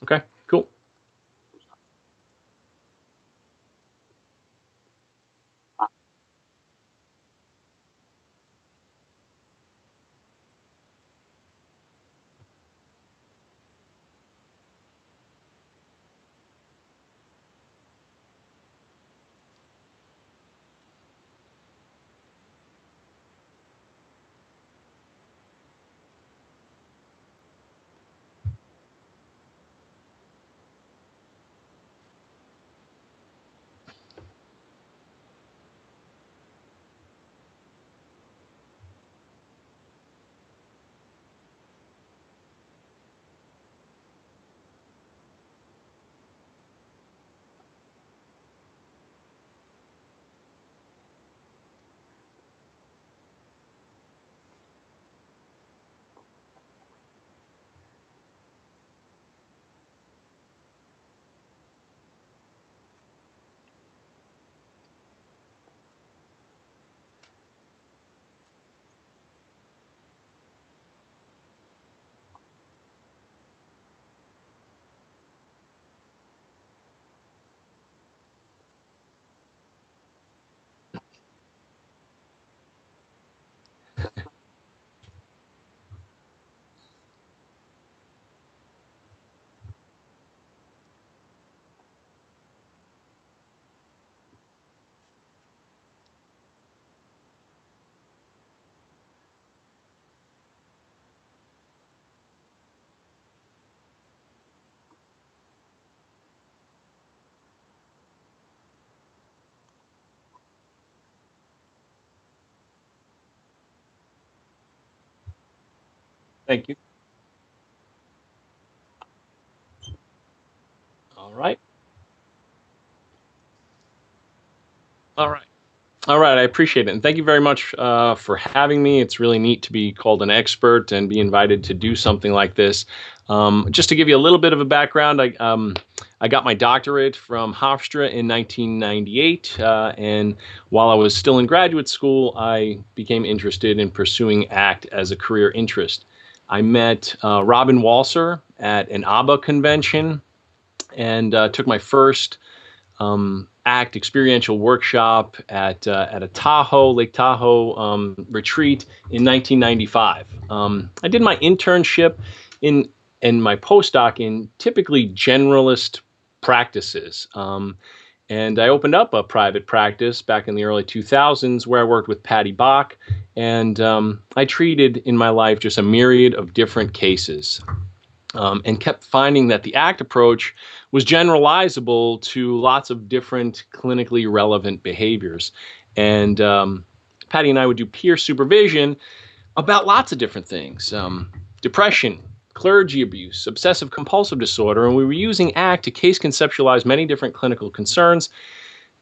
Okay, cool. Thank you. All right. All right. All right, I appreciate it. And thank you very much for having me. It's really neat to be called an expert and be invited to do something like this. Just to give you a little bit of a background, I got my doctorate from Hofstra in 1998. And while I was still in graduate school, I became interested in pursuing ACT as a career interest. I met Robin Walser at an ABBA convention and took my first ACT experiential workshop at a Lake Tahoe retreat in 1995. I did my internship and my postdoc in typically generalist practices. And I opened up a private practice back in the early 2000s where I worked with Patty Bach. And I treated in my life just a myriad of different cases. And kept finding that the ACT approach was generalizable to lots of different clinically relevant behaviors. And Patty and I would do peer supervision about lots of different things. Depression, clergy abuse, obsessive compulsive disorder, and we were using ACT to case conceptualize many different clinical concerns.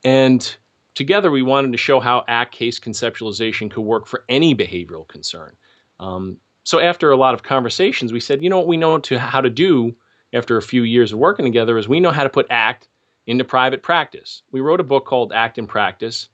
And together we wanted to show how ACT case conceptualization could work for any behavioral concern. So after a lot of conversations, we said, you know what we know how to do after a few years of working together is we know how to put ACT into private practice. We wrote a book called ACT in Practice.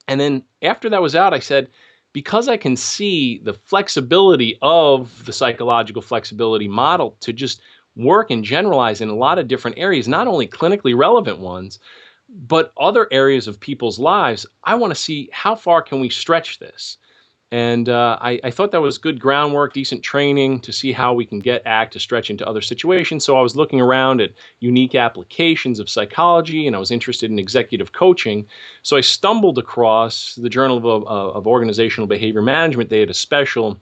And then after that was out, I said, because I can see the flexibility of the psychological flexibility model to just work and generalize in a lot of different areas, not only clinically relevant ones, but other areas of people's lives, I want to see how far can we stretch this. And I thought that was good groundwork, decent training to see how we can get ACT to stretch into other situations. So I was looking around at unique applications of psychology, and I was interested in executive coaching. So I stumbled across the Journal of Organizational Behavior Management. They had a special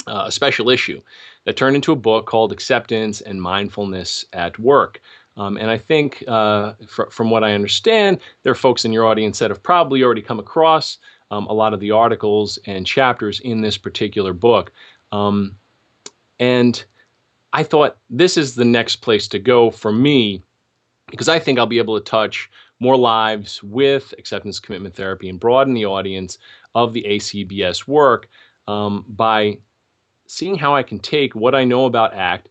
issue that turned into a book called Acceptance and Mindfulness at Work. And I think, from what I understand, there are folks in your audience that have probably already come across a lot of the articles and chapters in this particular book. And I thought this is the next place to go for me, because I think I'll be able to touch more lives with acceptance commitment therapy and broaden the audience of the ACBS work by seeing how I can take what I know about ACT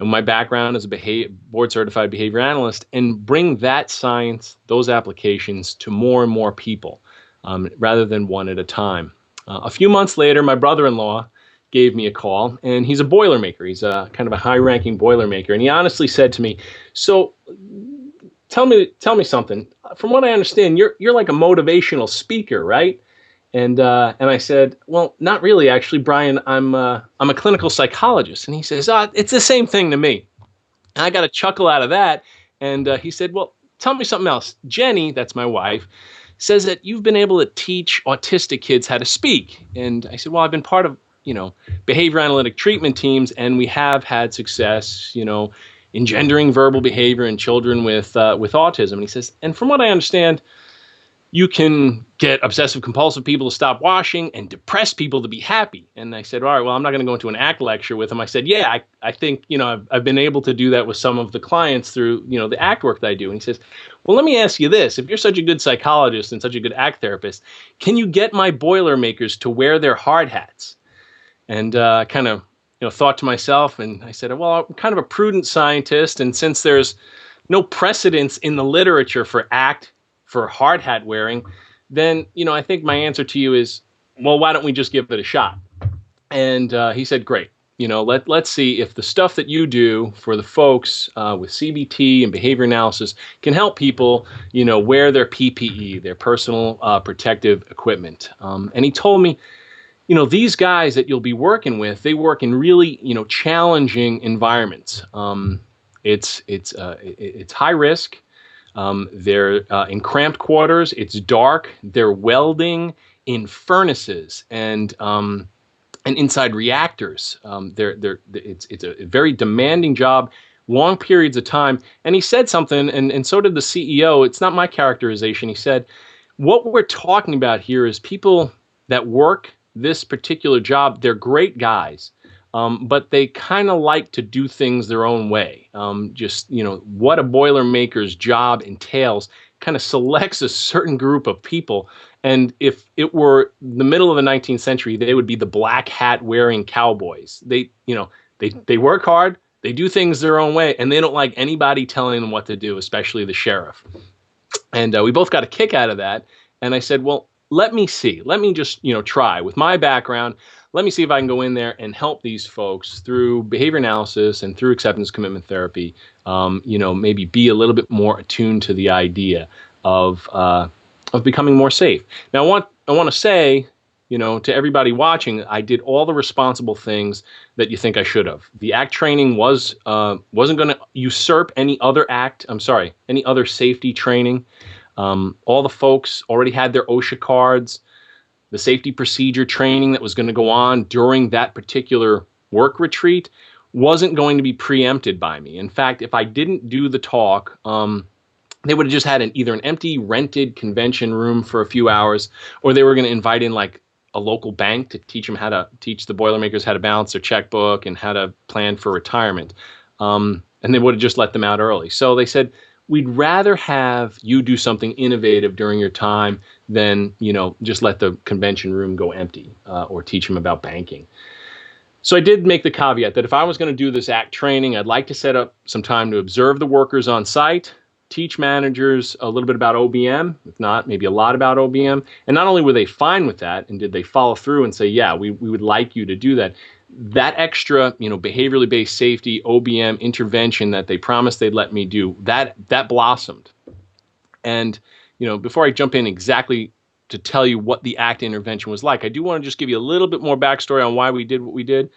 and my background as a board-certified behavior analyst and bring that science, those applications to more and more people rather than one at a time. A few months later, my brother-in-law gave me a call, and he's a Boilermaker. He's a kind of a high-ranking Boilermaker, and he honestly said to me, "So, tell me something. From what I understand, you're like a motivational speaker, right?" And I said, "Well, not really, actually, Brian. I'm a clinical psychologist." And he says, "It's the same thing to me." And I got a chuckle out of that. And he said, "Well, tell me something else. Jenny, that's my wife, says that you've been able to teach autistic kids how to speak." And I said, "Well, I've been part of, behavior analytic treatment teams, and we have had success, engendering verbal behavior in children with autism." And he says, "And from what I understand, you can get obsessive compulsive people to stop washing and depressed people to be happy." And I said, "All right, well, I'm not going to go into an ACT lecture with him." I said, "Yeah, I think, I've been able to do that with some of the clients through, the ACT work that I do." And he says, "Well, let me ask you this. If you're such a good psychologist and such a good ACT therapist, can you get my Boilermakers to wear their hard hats?" And I kind of, thought to myself, and I said, "Well, I'm kind of a prudent scientist. And since there's no precedence in the literature for ACT for hard hat wearing, then, I think my answer to you is, well, why don't we just give it a shot?" And he said, "Great. Let's see if the stuff that you do for the folks with CBT and behavior analysis can help people, wear their PPE, their personal protective equipment." And he told me, these guys that you'll be working with, they work in really, challenging environments. It's high risk. They're in cramped quarters. It's dark. They're welding in furnaces and inside reactors. It's a very demanding job, long periods of time. And he said something, and so did the CEO. It's not my characterization. He said, "What we're talking about here is people that work this particular job. They're great guys. But they kind of like to do things their own way. What a Boilermaker's job entails kind of selects a certain group of people. And if it were the middle of the 19th century, they would be the black hat wearing cowboys. They work hard, they do things their own way, and they don't like anybody telling them what to do, especially the sheriff." And we both got a kick out of that. And I said, "Well, let me see. Let me just, try with my background. Let me see if I can go in there and help these folks through behavior analysis and through acceptance commitment therapy, maybe be a little bit more attuned to the idea of becoming more safe." Now, I want to say, to everybody watching, I did all the responsible things that you think I should have. The ACT training wasn't going to usurp any other safety training. All the folks already had their OSHA cards. The safety procedure training that was going to go on during that particular work retreat wasn't going to be preempted by me. In fact, if I didn't do the talk, they would have just had either an empty rented convention room for a few hours, or they were going to invite in like a local bank to teach the Boilermakers how to balance their checkbook and how to plan for retirement. And they would have just let them out early. So they said, "We'd rather have you do something innovative during your time than, just let the convention room go empty or teach them about banking." So I did make the caveat that if I was going to do this ACT training, I'd like to set up some time to observe the workers on site, teach managers a little bit about OBM, if not, maybe a lot about OBM. And not only were they fine with that, and did they follow through and say, "Yeah, we would like you to do that," that extra, behaviorally based safety OBM intervention that they promised they'd let me do, that blossomed. And, before I jump in exactly to tell you what the ACT intervention was like, I do want to just give you a little bit more backstory on why we did what we did.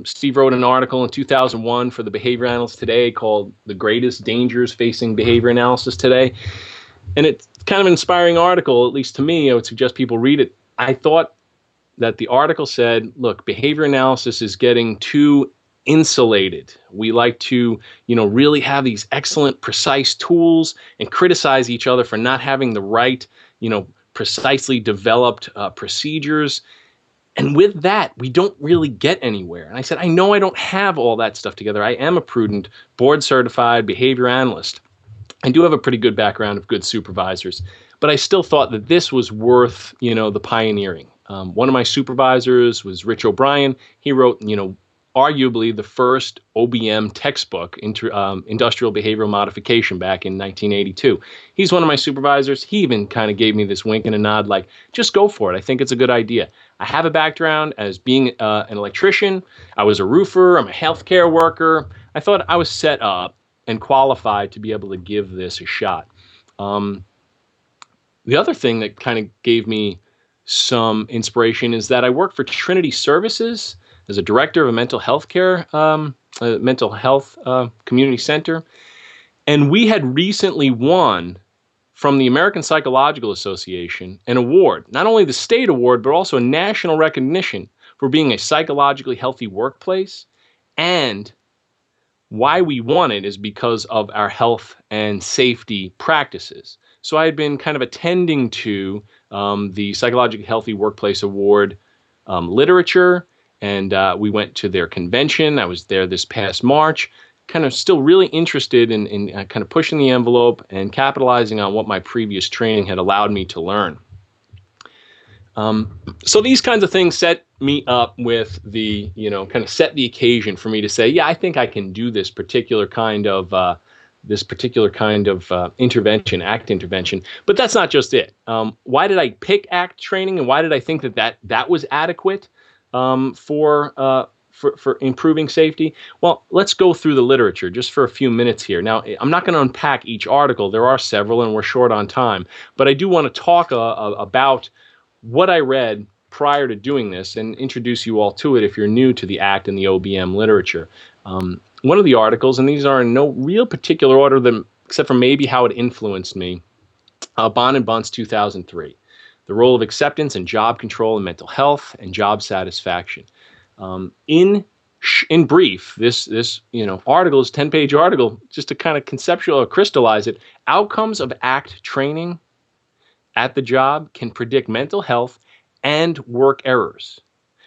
Steve wrote an article in 2001 for the Behavior Analyst Today called "The Greatest Dangers Facing Behavior Analysis Today." And it's kind of an inspiring article, at least to me. I would suggest people read it. I thought that the article said, look, behavior analysis is getting too insulated. We like to, really have these excellent, precise tools and criticize each other for not having the right, precisely developed procedures. And with that, we don't really get anywhere. And I said, I know I don't have all that stuff together. I am a prudent, board-certified behavior analyst. I do have a pretty good background of good supervisors, but I still thought that this was worth, the pioneering. One of my supervisors was Rich O'Brien. He wrote, arguably the first OBM textbook, Industrial Behavioral Modification, back in 1982. He's one of my supervisors. He even kind of gave me this wink and a nod, like, just go for it. I think it's a good idea. I have a background as being an electrician. I was a roofer. I'm a healthcare worker. I thought I was set up and qualified to be able to give this a shot. The other thing that kind of gave me some inspiration is that I work for Trinity Services as a director of a mental health community center. And we had recently won from the American Psychological Association an award, not only the state award, but also a national recognition for being a psychologically healthy workplace. And why we won it is because of our health and safety practices. So I had been kind of attending to the Psychologically Healthy Workplace Award literature, and we went to their convention. I was there this past March, kind of still really interested in kind of pushing the envelope and capitalizing on what my previous training had allowed me to learn. So these kinds of things set me up with the, kind of set the occasion for me to say, yeah, I think I can do this particular kind of intervention, ACT intervention. But that's not just it. Why did I pick ACT training, and why did I think that was adequate for improving safety? Well, let's go through the literature just for a few minutes here. Now, I'm not going to unpack each article. There are several, and we're short on time. But I do want to talk about what I read prior to doing this and introduce you all to it if you're new to the ACT and the OBM literature. One of the articles, and these are in no real particular order except for maybe how it influenced me, Bond and Bunce 2003, The Role of Acceptance and Job Control in Mental Health and Job Satisfaction. In brief, this article is a 10-page article, just to kind of conceptual or crystallize it. Outcomes of ACT training at the job can predict mental health and work errors.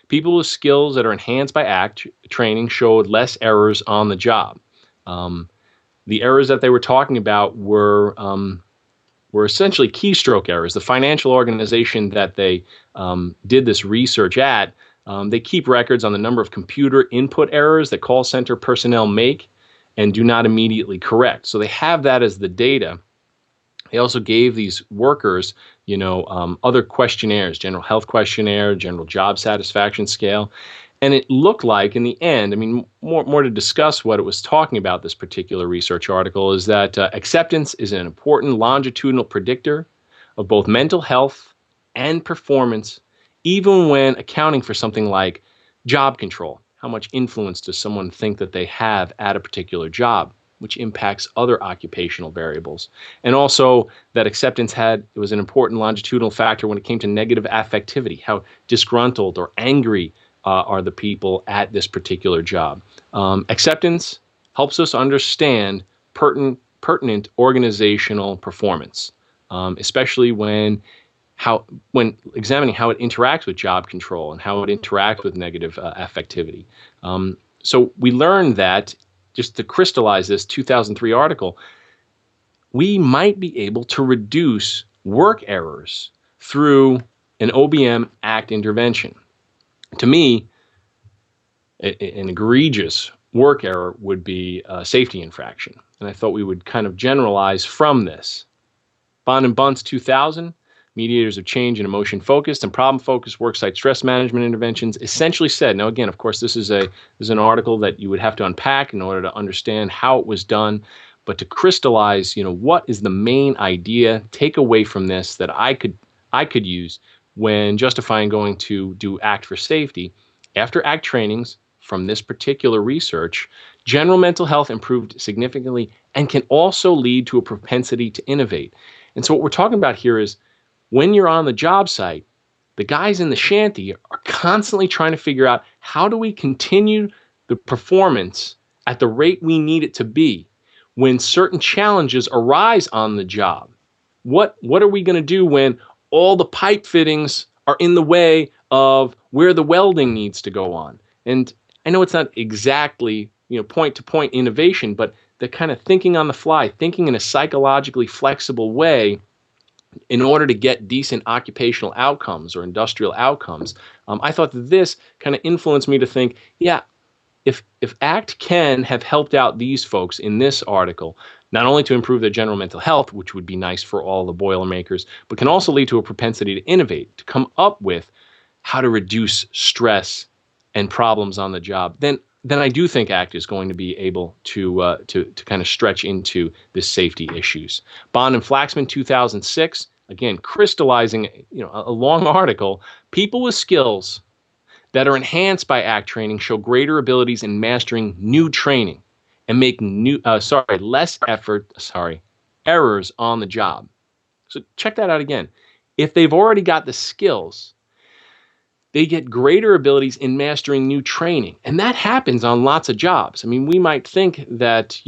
People with skills that are enhanced by ACT training showed less errors on the job. The errors that they were talking about were essentially keystroke errors. The financial organization that they did this research at, they keep records on the number of computer input errors that call center personnel make and do not immediately correct. So they have that as the data. They also gave these workers, other questionnaires, general health questionnaire, general job satisfaction scale. And it looked like, in the end, more to discuss what it was talking about, this particular research article, is that acceptance is an important longitudinal predictor of both mental health and performance, even when accounting for something like job control. How much influence does someone think that they have at a particular job, which impacts other occupational variables? And also that acceptance was an important longitudinal factor when it came to negative affectivity, how disgruntled or angry are the people at this particular job. Acceptance helps us understand pertinent organizational performance, especially when examining how it interacts with job control and how it interacts with negative affectivity. So we learned that, just to crystallize this 2003 article, we might be able to reduce work errors through an OBM ACT intervention. To me, an egregious work error would be a safety infraction. And I thought we would kind of generalize from this. Bond and Bunce 2000, Mediators of Change in Emotion Focused and Problem Focused Worksite Stress Management Interventions, essentially said, now again, of course, this is an article that you would have to unpack in order to understand how it was done, but to crystallize, what is the main idea, take away from this that I could use when justifying going to do ACT for safety. After ACT trainings from this particular research, general mental health improved significantly and can also lead to a propensity to innovate. And so what we're talking about here is, when you're on the job site, the guys in the shanty are constantly trying to figure out, how do we continue the performance at the rate we need it to be when certain challenges arise on the job? What are we going to do when all the pipe fittings are in the way of where the welding needs to go on? And I know it's not exactly point-to-point innovation, but the kind of thinking on the fly, thinking in a psychologically flexible way in order to get decent occupational outcomes or industrial outcomes. I thought that this kind of influenced me to think, yeah, if ACT can have helped out these folks in this article, not only to improve their general mental health, which would be nice for all the Boilermakers, but can also lead to a propensity to innovate, to come up with how to reduce stress and problems on the job, then I do think ACT is going to be able to kind of stretch into this safety issues. Bond and Flaxman, 2006, again, crystallizing a long article. People with skills that are enhanced by ACT training show greater abilities in mastering new training and make less errors on the job. So check that out again. If they've already got the skills, they get greater abilities in mastering new training. And that happens on lots of jobs. I mean, we might think that,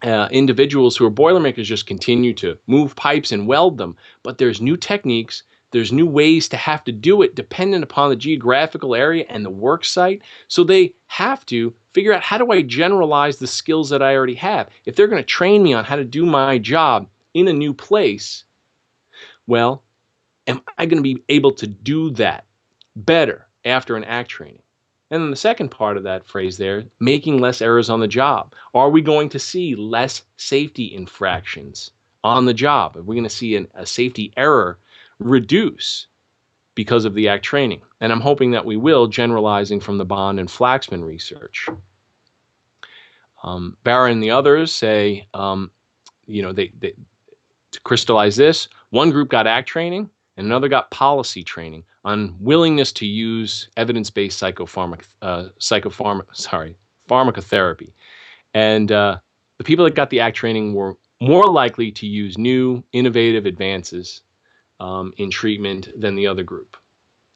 individuals who are Boilermakers just continue to move pipes and weld them, but there's new techniques, there's new ways to have to do it dependent upon the geographical area and the work site. So they have to figure out, how do I generalize the skills that I already have? If they're going to train me on how to do my job in a new place, well, am I going to be able to do that better after an ACT training? And then the second part of that phrase there, making less errors on the job. Are we going to see less safety infractions on the job? Are we going to see a safety error reduce because of the ACT training? And I'm hoping that we will, generalizing from the Bond and Flaxman research. Barra and the others say, they to crystallize this, one group got ACT training and another got policy training on willingness to use evidence-based pharmacotherapy. And the people that got the ACT training were more likely to use new, innovative advances in treatment than the other group.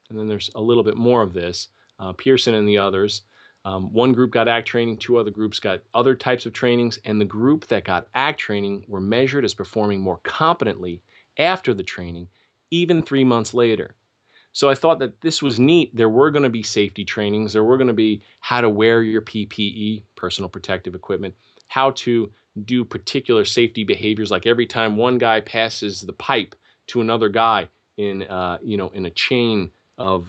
And then there's a little bit more of this. Pearson and the others, one group got ACT training, two other groups got other types of trainings, and the group that got ACT training were measured as performing more competently after the training, even 3 months later. So I thought that this was neat. There were going to be safety trainings. There were going to be how to wear your PPE, personal protective equipment, how to do particular safety behaviors, like every time one guy passes the pipe to another guy in a chain of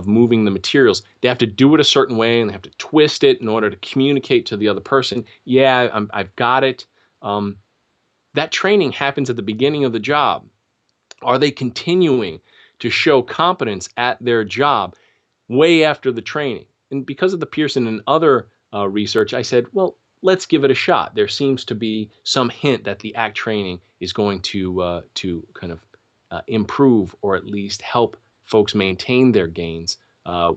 moving the materials, they have to do it a certain way and they have to twist it in order to communicate to the other person. Yeah, I've got it. That training happens at the beginning of the job. Are they continuing to show competence at their job way after the training? And because of the Pearson and other research, I said, well, let's give it a shot. There seems to be some hint that the ACT training is going to kind of improve, or at least help folks maintain their gains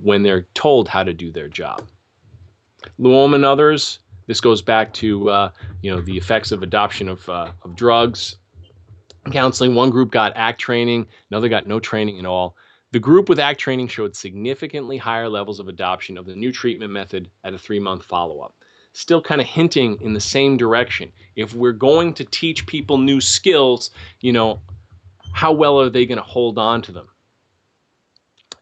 when they're told how to do their job. Luom and others, this goes back to the effects of adoption of drugs, counseling. One group got ACT training, another got no training at all. The group with ACT training showed significantly higher levels of adoption of the new treatment method at a 3-month follow-up. Still kind of hinting in the same direction. If we're going to teach people new skills, how well are they going to hold on to them?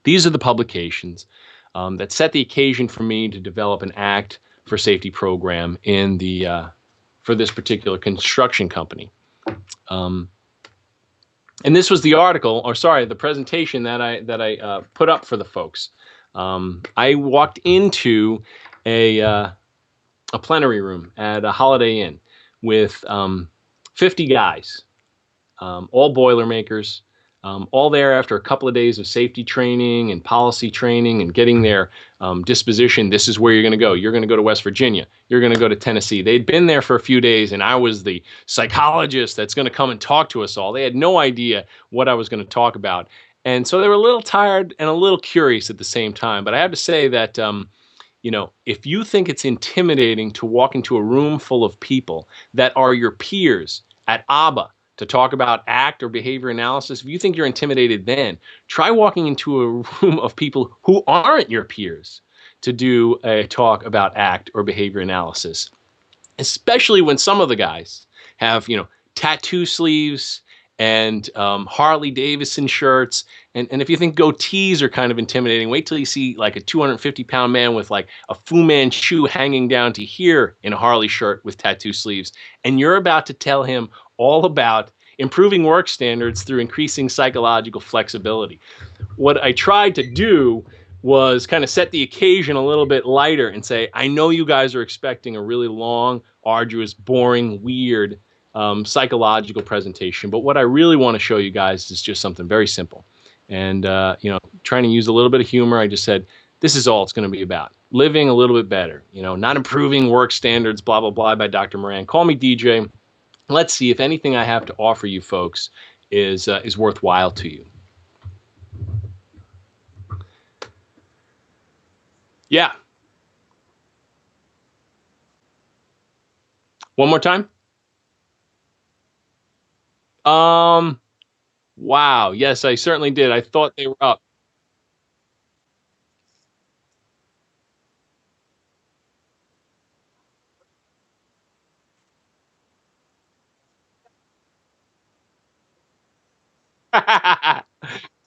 These are the publications that set the occasion for me to develop an ACT for Safety program in for this particular construction company. And this was the the presentation that I put up for the folks. I walked into a plenary room at a Holiday Inn with 50 guys, all Boilermakers, all there after a couple of days of safety training and policy training and getting their disposition. This is where you're going to go. You're going to go to West Virginia. You're going to go to Tennessee. They'd been there for a few days, and I was the psychologist that's going to come and talk to us all. They had no idea what I was going to talk about. And so they were a little tired and a little curious at the same time. But I have to say that, if you think it's intimidating to walk into a room full of people that are your peers at ABA, to talk about ACT or behavior analysis, if you think you're intimidated then, try walking into a room of people who aren't your peers to do a talk about ACT or behavior analysis, especially when some of the guys have, tattoo sleeves and Harley Davidson shirts. And if you think goatees are kind of intimidating, wait till you see like a 250-pound man with like a Fu Manchu hanging down to here in a Harley shirt with tattoo sleeves. And you're about to tell him all about improving work standards through increasing psychological flexibility. What I tried to do was kind of set the occasion a little bit lighter and say, I know you guys are expecting a really long, arduous, boring, weird psychological presentation, but what I really want to show you guys is just something very simple. And, trying to use a little bit of humor, I just said, this is all it's going to be about. Living a little bit better, not improving work standards, blah, blah, blah, by Dr. Moran. Call me DJ. Let's see if anything I have to offer you folks is worthwhile to you. Yeah. One more time. Wow. Yes, I certainly did. I thought they were up.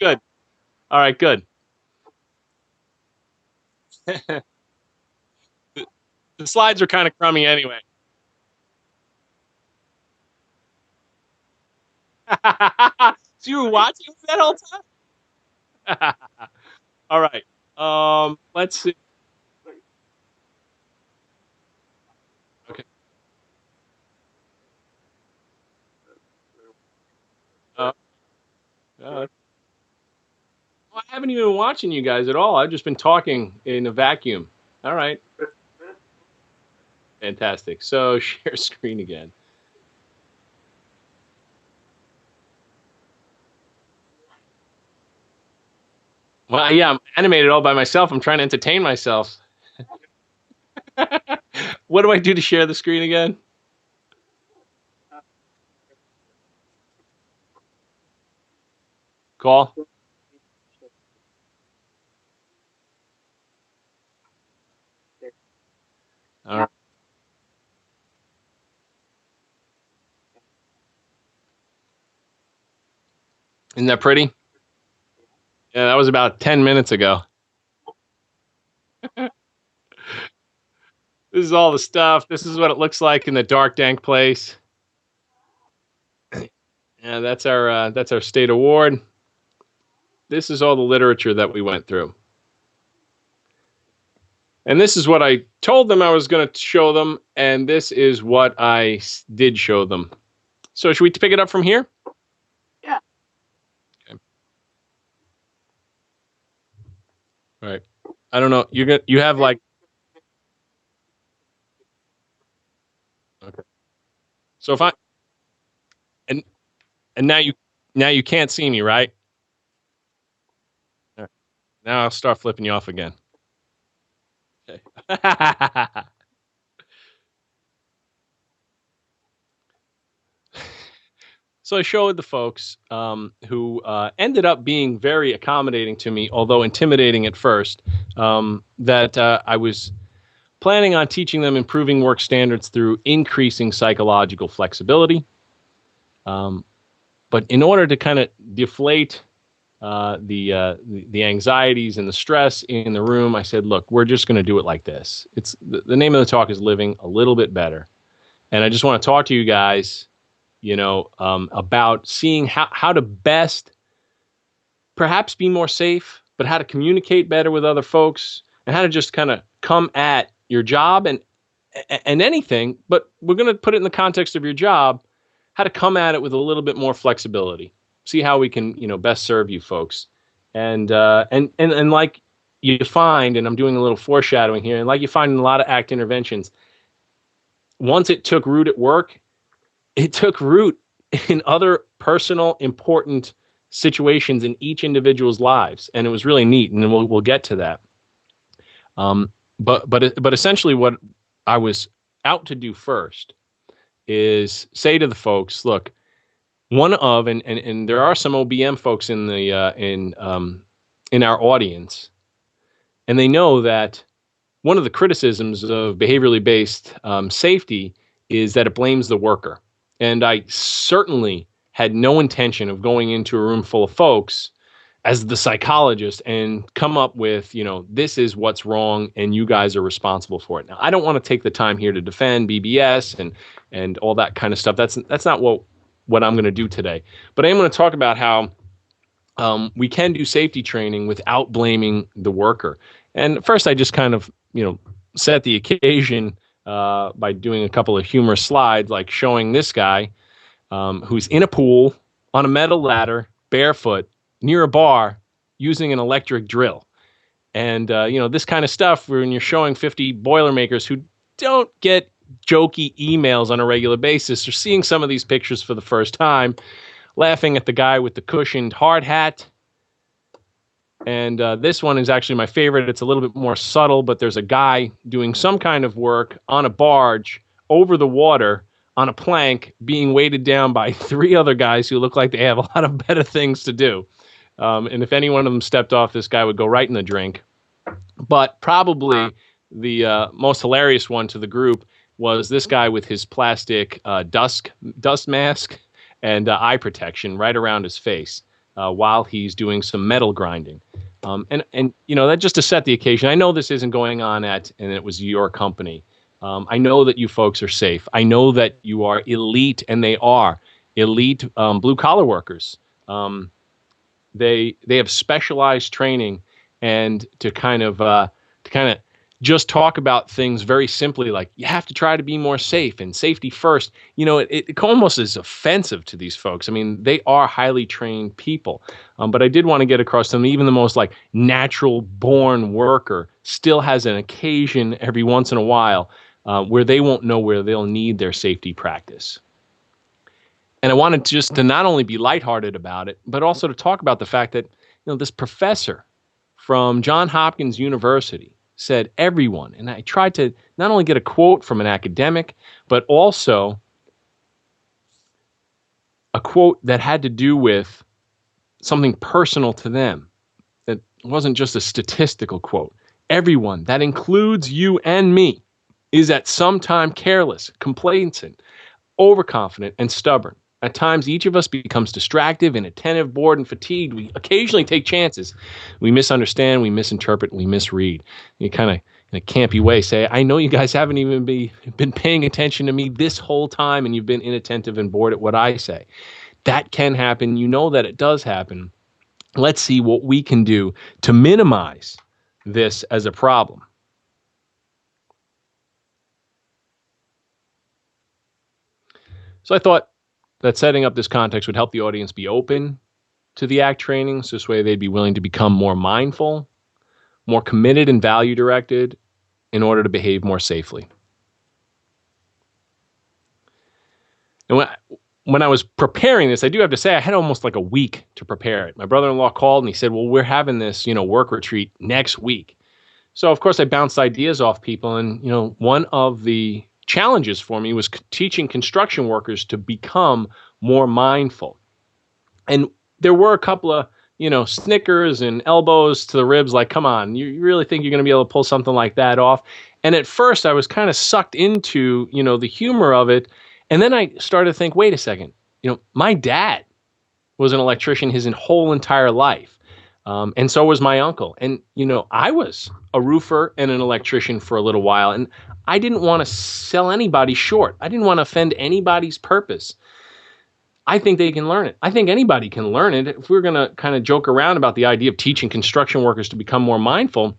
Good. All right, good. The slides are kind of crummy anyway. So you were watching that whole time? All right. Let's see. Okay. Uh, well, I haven't even been watching you guys at all. I've just been talking in a vacuum. All right. Fantastic. So share screen again. Well, yeah, I'm animated all by myself. I'm trying to entertain myself. What do I do to share the screen again? Call. All right. Isn't that pretty? Yeah, that was about 10 minutes ago. This is all the stuff. This is what it looks like in the dark, dank place. Yeah, that's our state award. This is all the literature that we went through. And this is what I told them I was going to show them, and this is what I did show them. So should we pick it up from here? Yeah. Okay. All right. I don't know. You have like. Okay. So if I and now you can't see me, right? All right. Now I'll start flipping you off again. Okay. So I showed the folks who ended up being very accommodating to me, although intimidating at first, that I was planning on teaching them improving work standards through increasing psychological flexibility. But in order to kind of deflate the anxieties and the stress in the room, I said, look, we're just going to do it like this. It's the name of the talk is Living a Little Bit Better. And I just want to talk to you guys about seeing how to best perhaps be more safe, but how to communicate better with other folks and how to just kind of come at your job and anything, but we're going to put it in the context of your job, how to come at it with a little bit more flexibility, see how we can, best serve you folks. And like you find, and I'm doing a little foreshadowing here, and like you find in a lot of ACT interventions, once it took root at work, it took root in other personal, important situations in each individual's lives, and it was really neat. And we'll get to that. But essentially, what I was out to do first is say to the folks, look, one of and there are some OBM folks in the in our audience, and they know that one of the criticisms of behaviorally based safety is that it blames the worker. And I certainly had no intention of going into a room full of folks as the psychologist and come up with, this is what's wrong and you guys are responsible for it. Now, I don't want to take the time here to defend BBS and all that kind of stuff. That's not what I'm going to do today. But I am going to talk about how we can do safety training without blaming the worker. And first, I just kind of, set the occasion by doing a couple of humorous slides, like showing this guy who's in a pool on a metal ladder, barefoot, near a bar, using an electric drill. And, this kind of stuff when you're showing 50 Boilermakers who don't get jokey emails on a regular basis or seeing some of these pictures for the first time, laughing at the guy with the cushioned hard hat. And this one is actually my favorite. It's a little bit more subtle, but there's a guy doing some kind of work on a barge over the water on a plank being weighted down by 3 other guys who look like they have a lot of better things to do. And if any one of them stepped off, this guy would go right in the drink. But probably the most hilarious one to the group was this guy with his plastic dust mask and eye protection right around his face while he's doing some metal grinding. And that just to set the occasion. I know this isn't going on and it was your company. I know that you folks are safe. I know that you are elite, and they are elite blue-collar workers. They have specialized training, and to kind of just talk about things very simply, like you have to try to be more safe and safety first. It almost is offensive to these folks. I mean, they are highly trained people, but I did want to get across to them, even the most like natural born worker still has an occasion every once in a while where they won't know where they'll need their safety practice. And I wanted just to not only be lighthearted about it, but also to talk about the fact that, this professor from Johns Hopkins University said everyone, and I tried to not only get a quote from an academic, but also a quote that had to do with something personal to them. It wasn't just a statistical quote. Everyone, that includes you and me, is at some time careless, complacent, overconfident, and stubborn. At times, each of us becomes distracted, inattentive, bored, and fatigued. We occasionally take chances. We misunderstand, we misinterpret, we misread. You kind of, in a campy way, say, I know you guys haven't even been paying attention to me this whole time, and you've been inattentive and bored at what I say. That can happen. You know that it does happen. Let's see what we can do to minimize this as a problem. So I thought that setting up this context would help the audience be open to the ACT trainings. This way they'd be willing to become more mindful, more committed and value-directed in order to behave more safely. And when I was preparing this, I do have to say I had almost like a week to prepare it. My brother-in-law called and he said, well, we're having this, work retreat next week. So, of course, I bounced ideas off people. And, one of the challenges for me was teaching construction workers to become more mindful. And there were a couple of, snickers and elbows to the ribs, like, come on, you really think you're going to be able to pull something like that off? And at first I was kind of sucked into, the humor of it. And then I started to think, wait a second, my dad was an electrician his whole entire life. And so was my uncle. And, I was a roofer and an electrician for a little while. And I didn't want to sell anybody short. I didn't want to offend anybody's purpose. I think they can learn it. I think anybody can learn it. If we're going to kind of joke around about the idea of teaching construction workers to become more mindful,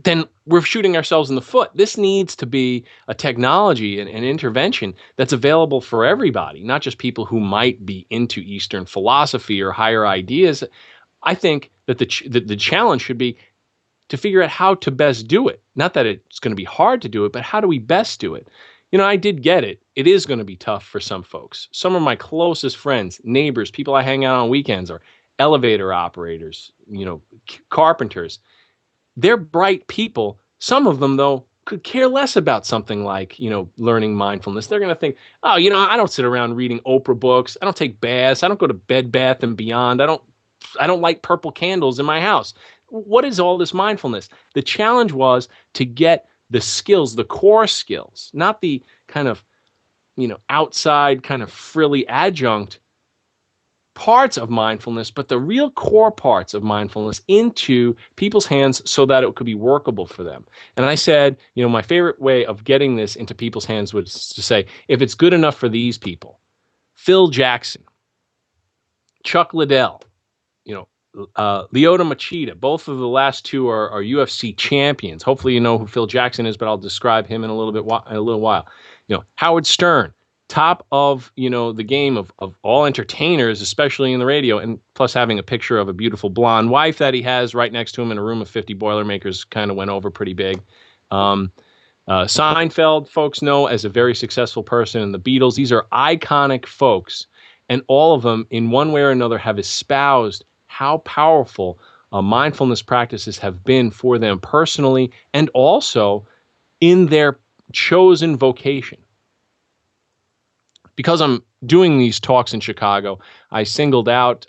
then we're shooting ourselves in the foot. This needs to be a technology and an intervention that's available for everybody, not just people who might be into Eastern philosophy or higher ideas. I think that the challenge should be to figure out how to best do it. Not that it's going to be hard to do it, but how do we best do it? I did get it. It is going to be tough for some folks. Some of my closest friends, neighbors, people I hang out on weekends are elevator operators, carpenters. They're bright people. Some of them, though, could care less about something like, learning mindfulness. They're going to think, oh, I don't sit around reading Oprah books. I don't take baths. I don't go to Bed Bath & Beyond. I don't light purple candles in my house. What is all this mindfulness? The challenge was to get the skills, the core skills, not the kind of, outside kind of frilly adjunct parts of mindfulness, but the real core parts of mindfulness into people's hands so that it could be workable for them. And I said, my favorite way of getting this into people's hands was to say, if it's good enough for these people, Phil Jackson, Chuck Liddell, Lyoto Machida. Both of the last two are UFC champions. Hopefully, you know who Phil Jackson is, but I'll describe him in a little while. Howard Stern, top of the game of all entertainers, especially in the radio, and plus having a picture of a beautiful blonde wife that he has right next to him in a room of 50 Boilermakers kind of went over pretty big. Seinfeld, folks know as a very successful person, and the Beatles. These are iconic folks, and all of them, in one way or another, have espoused how powerful mindfulness practices have been for them personally and also in their chosen vocation. Because I'm doing these talks in Chicago, I singled out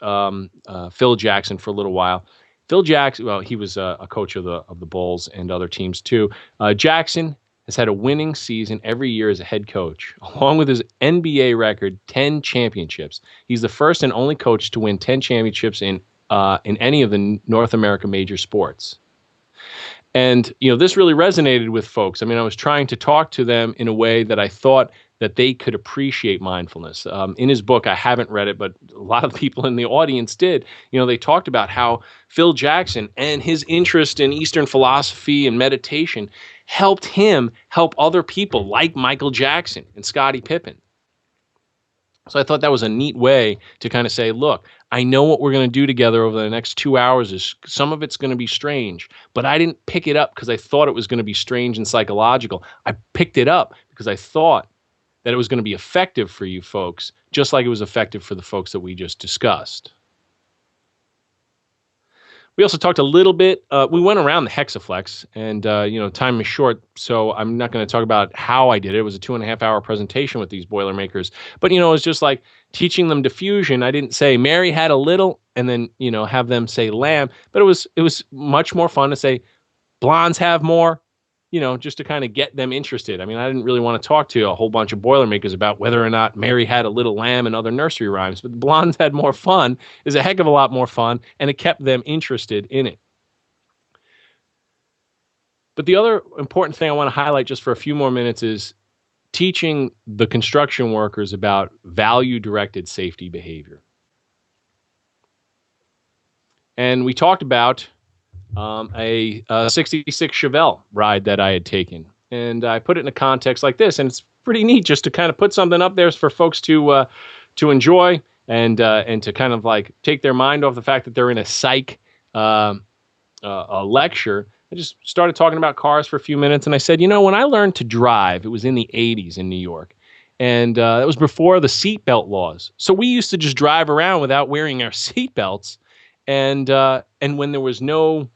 Phil Jackson for a little while. Phil Jackson, well, he was a coach of the Bulls and other teams too. Jackson has had a winning season every year as a head coach, along with his NBA record, 10 championships. He's the first and only coach to win 10 championships in any of the North America major sports. And, this really resonated with folks. I mean, I was trying to talk to them in a way that I thought that they could appreciate mindfulness. In his book, I haven't read it, but a lot of people in the audience did. They talked about how Phil Jackson and his interest in Eastern philosophy and meditation helped him help other people like Michael Jackson and Scottie Pippen. So I thought that was a neat way to kind of say, look, I know what we're going to do together over the next 2 hours is some of it's going to be strange, but I didn't pick it up because I thought it was going to be strange and psychological. I picked it up because I thought that it was going to be effective for you folks, just like it was effective for the folks that we just discussed. We also talked a little bit, we went around the hexaflex, and time is short, so I'm not going to talk about how I did it. It was a 2.5-hour presentation with these Boilermakers, but it was just like teaching them diffusion. I didn't say Mary had a little and then have them say lamb, but it was much more fun to say blondes have more, just to kind of get them interested. I mean, I didn't really want to talk to a whole bunch of Boilermakers about whether or not Mary had a little lamb and other nursery rhymes, but the blondes had more fun is a heck of a lot more fun, and it kept them interested in it. But the other important thing I want to highlight just for a few more minutes is teaching the construction workers about value-directed safety behavior. And we talked about a 66 Chevelle ride that I had taken. And I put it in a context like this, and it's pretty neat just to kind of put something up there for folks to enjoy and to kind of like take their mind off the fact that they're in a psych lecture. I just started talking about cars for a few minutes, and I said, when I learned to drive, it was in the 80s in New York. And it was before the seatbelt laws. So we used to just drive around without wearing our seatbelts. And when there was no...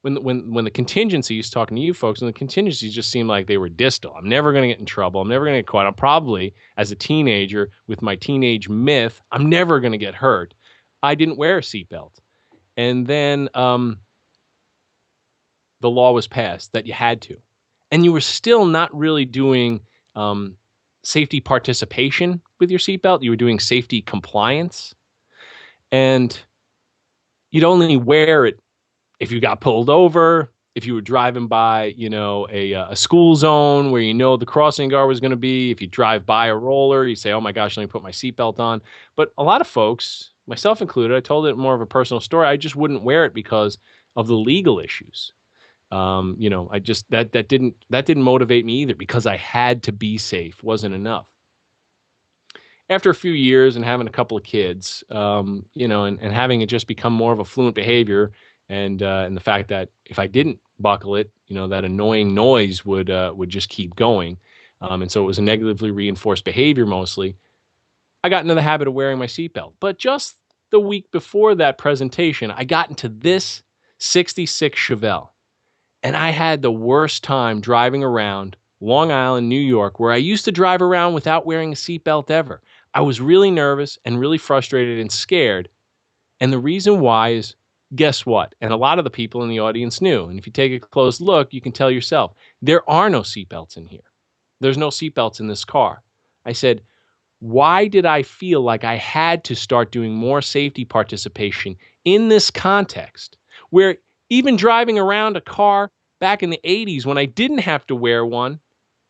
When the contingencies, talking to you folks, and the contingencies just seemed like they were distal. I'm never going to get in trouble. I'm never going to get caught. I'm probably, as a teenager, with my teenage myth, I'm never going to get hurt. I didn't wear a seatbelt. And then the law was passed that you had to. And you were still not really doing safety participation with your seatbelt. You were doing safety compliance. And you'd only wear it if you got pulled over, if you were driving by, a school zone where the crossing guard was going to be, if you drive by a roller, you say, oh my gosh, let me put my seatbelt on. But a lot of folks, myself included, I told it more of a personal story. I just wouldn't wear it because of the legal issues. I just, that didn't motivate me either because I had to be safe. Wasn't enough. After a few years and having a couple of kids, and having it just become more of a fluent behavior, and the fact that if I didn't buckle it, that annoying noise would just keep going, and so it was a negatively reinforced behavior mostly. I got into the habit of wearing my seatbelt. But just the week before that presentation, I got into this 66 Chevelle, and I had the worst time driving around Long Island, New York, where I used to drive around without wearing a seatbelt ever. I was really nervous and really frustrated and scared, and the reason why is, guess what? And a lot of the people in the audience knew. And if you take a close look, you can tell yourself, there are no seatbelts in here. There's no seatbelts in this car. I said, why did I feel like I had to start doing more safety participation in this context where even driving around a car back in the 80s when I didn't have to wear one,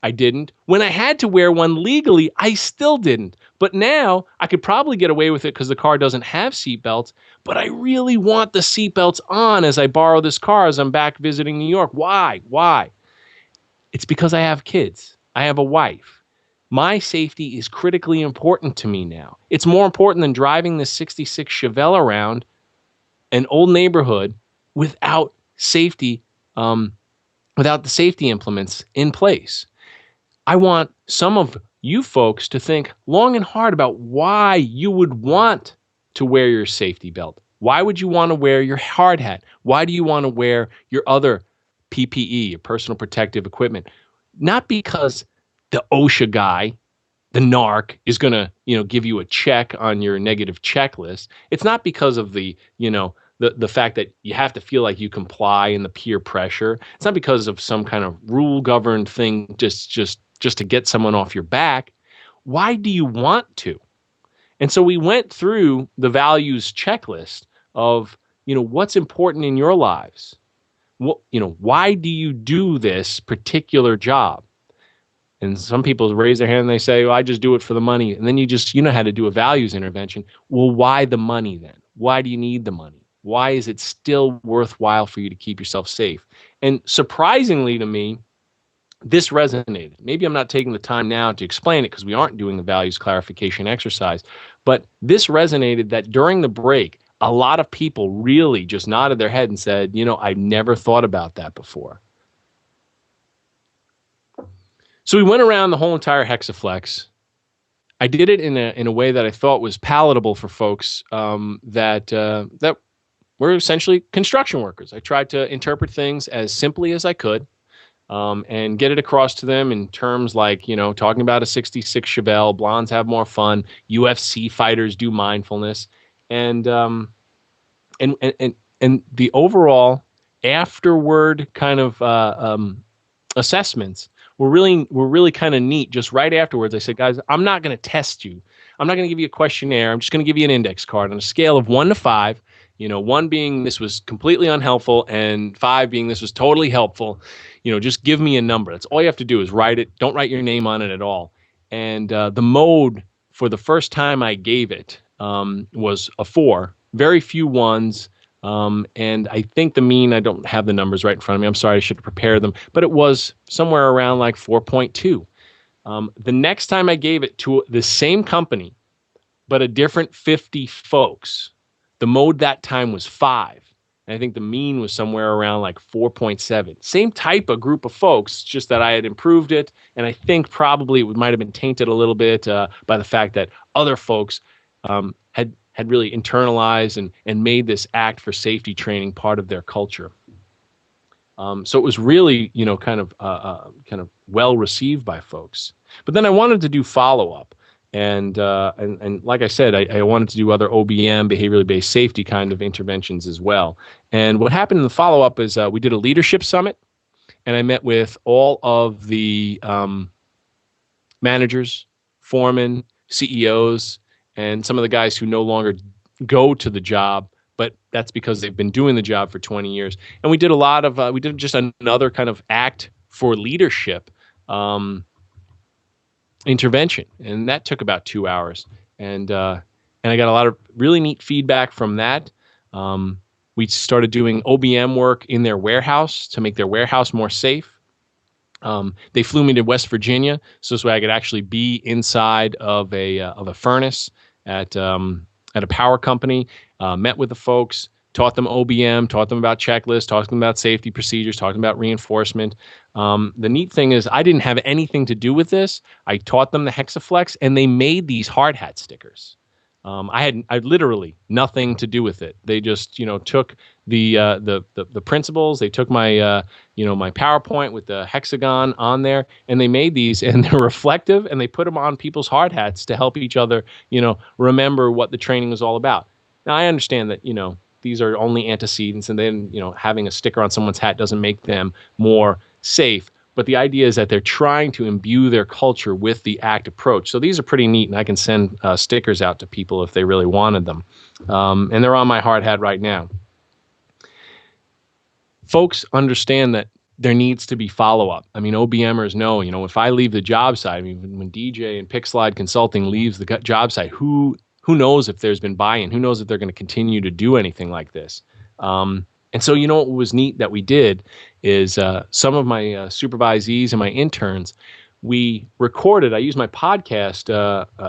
I didn't. When I had to wear one legally, I still didn't. But now I could probably get away with it because the car doesn't have seatbelts, but I really want the seatbelts on as I borrow this car as I'm back visiting New York. Why? Why? It's because I have kids. I have a wife. My safety is critically important to me now. It's more important than driving this 66 Chevelle around an old neighborhood without safety, without the safety implements in place. I want some of you folks to think long and hard about why you would want to wear your safety belt. Why would you want to wear your hard hat? Why do you want to wear your other PPE, your personal protective equipment? Not because the OSHA guy, the narc, is going to, give you a check on your negative checklist. It's not because of the fact that you have to feel like you comply in the peer pressure. It's not because of some kind of rule-governed thing just to get someone off your back. Why do you want to? And so we went through the values checklist of, what's important in your lives. Why do you do this particular job? And some people raise their hand and they say, well, I just do it for the money. And then you know how to do a values intervention. Well, why the money then? Why do you need the money? Why is it still worthwhile for you to keep yourself safe? And surprisingly to me, this resonated. Maybe I'm not taking the time now to explain it because we aren't doing the values clarification exercise, but this resonated that during the break, a lot of people really just nodded their head and said, I've never thought about that before. So we went around the whole entire Hexaflex. I did it in a way that I thought was palatable for folks that were essentially construction workers. I tried to interpret things as simply as I could. And get it across to them in terms like, talking about a 66 Chevelle, blondes have more fun, UFC fighters do mindfulness, and the overall afterward kind of assessments were really kind of neat. Just right afterwards, I said, guys, I'm not going to test you. I'm not going to give you a questionnaire. I'm just going to give you an index card on a scale of 1 to 5. 1 being this was completely unhelpful and 5 being this was totally helpful. Just give me a number. That's all you have to do is write it. Don't write your name on it at all. And the mode for the first time I gave it was a 4. Very few 1s. And I think the mean, I don't have the numbers right in front of me. I'm sorry, I should prepare them. But it was somewhere around like 4.2. The next time I gave it to the same company, but a different 50 folks, the mode that time was 5. And I think the mean was somewhere around like 4.7. Same type of group of folks, just that I had improved it. And I think probably it might have been tainted a little bit by the fact that other folks had really internalized and made this ACT for safety training part of their culture. So it was really, kind of well received by folks. But then I wanted to do follow-up. And like I said, I wanted to do other OBM, behaviorally based safety kind of interventions as well. And what happened in the follow-up is we did a leadership summit, and I met with all of the managers, foremen, CEOs, and some of the guys who no longer go to the job, but that's because they've been doing the job for 20 years. And we did a lot of, we did just another kind of ACT for leadership intervention, and that took about 2 hours. And I got a lot of really neat feedback from that. We started doing OBM work in their warehouse to make their warehouse more safe. They flew me to West Virginia so this way I could actually be inside of a furnace at a power company. Met with the folks, taught them OBM, taught them about checklists, taught them about safety procedures, taught them about reinforcement. The neat thing is I didn't have anything to do with this. I taught them the Hexaflex, and they made these hard hat stickers. I had literally nothing to do with it. They just took the principles. They took my my PowerPoint with the hexagon on there, and they made these, and they're reflective, and they put them on people's hard hats to help each other remember what the training was all about. Now I understand that these are only antecedents, and then having a sticker on someone's hat doesn't make them more safe. But the idea is that they're trying to imbue their culture with the ACT approach. So these are pretty neat, and I can send stickers out to people if they really wanted them. And they're on my hard hat right now. Folks understand that there needs to be follow-up. I mean, OBMers know, if I leave the job site, I mean, when DJ and PixSlide Consulting leaves the job site, who knows if there's been buy-in? Who knows if they're going to continue to do anything like this? And so, what was neat that we did is some of my supervisees and my interns, we recorded, I used my podcast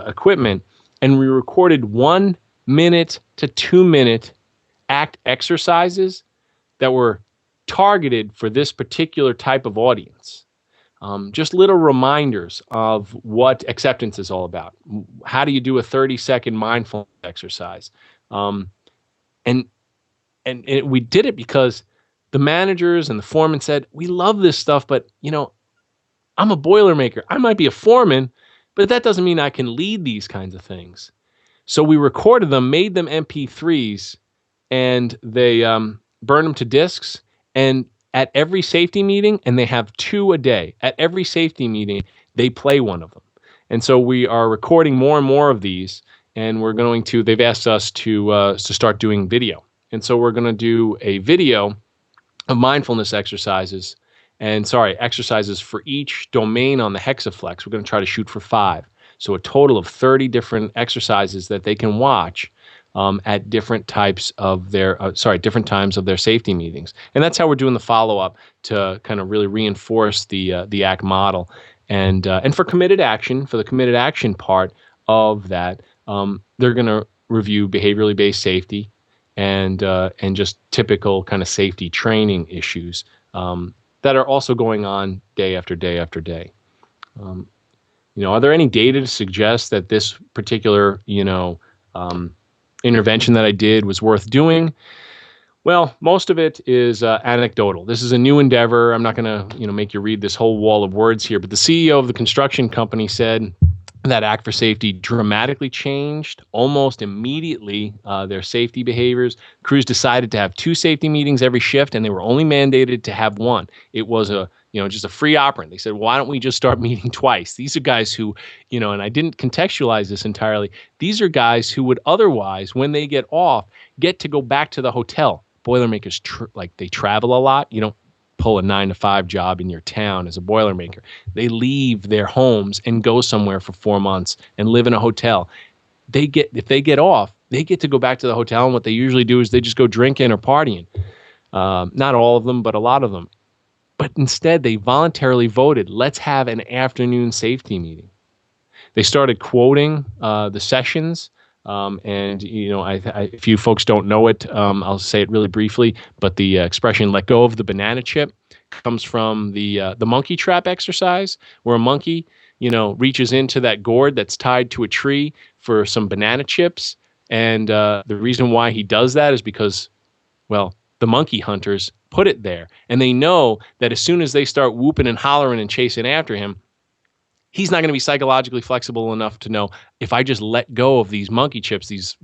equipment, and we recorded 1 minute to 2 minute ACT exercises that were targeted for this particular type of audience. Just little reminders of what acceptance is all about. How do you do a 30-second mindfulness exercise? And we did it because the managers and the foreman said, we love this stuff, but, I'm a Boilermaker. I might be a foreman, but that doesn't mean I can lead these kinds of things. So we recorded them, made them MP3s, and they burned them to discs. And at every safety meeting, and they have 2 a day, at every safety meeting, they play one of them. And so we are recording more and more of these, and they've asked us to start doing video. And so we're going to do a video of mindfulness exercises exercises for each domain on the Hexaflex. We're going to try to shoot for 5. So a total of 30 different exercises that they can watch at different times of their safety meetings. And that's how we're doing the follow-up to kind of really reinforce the ACT model. And for committed action, for the committed action part of that, they're going to review behaviorally based safety and just typical kind of safety training issues that are also going on day after day after day. Are there any data to suggest that this particular, intervention that I did was worth doing? Well, most of it is anecdotal. This is a new endeavor. I'm not going to, make you read this whole wall of words here, but the CEO of the construction company said that Act for Safety dramatically changed almost immediately their safety behaviors. Crews decided to have 2 safety meetings every shift, and they were only mandated to have 1. It was just a free operant. They said, why don't we just start meeting twice? These are guys who, and I didn't contextualize this entirely. These are guys who would otherwise, when they get off, get to go back to the hotel. Boilermakers, they travel a lot. You don't pull a 9-to-5 job in your town as a Boilermaker. They leave their homes and go somewhere for 4 months and live in a hotel. If they get off, they get to go back to the hotel, and what they usually do is they just go drinking or partying. Not all of them, but a lot of them. But instead, they voluntarily voted, let's have an afternoon safety meeting. They started quoting the sessions. If you folks don't know it, I'll say it really briefly, but the expression "let go of the banana chip" comes from the monkey trap exercise, where a monkey, reaches into that gourd that's tied to a tree for some banana chips. And the reason why he does that is because, the monkey hunters put it there. And they know that as soon as they start whooping and hollering and chasing after him, he's not going to be psychologically flexible enough to know, if I just let go of these monkey chips, these,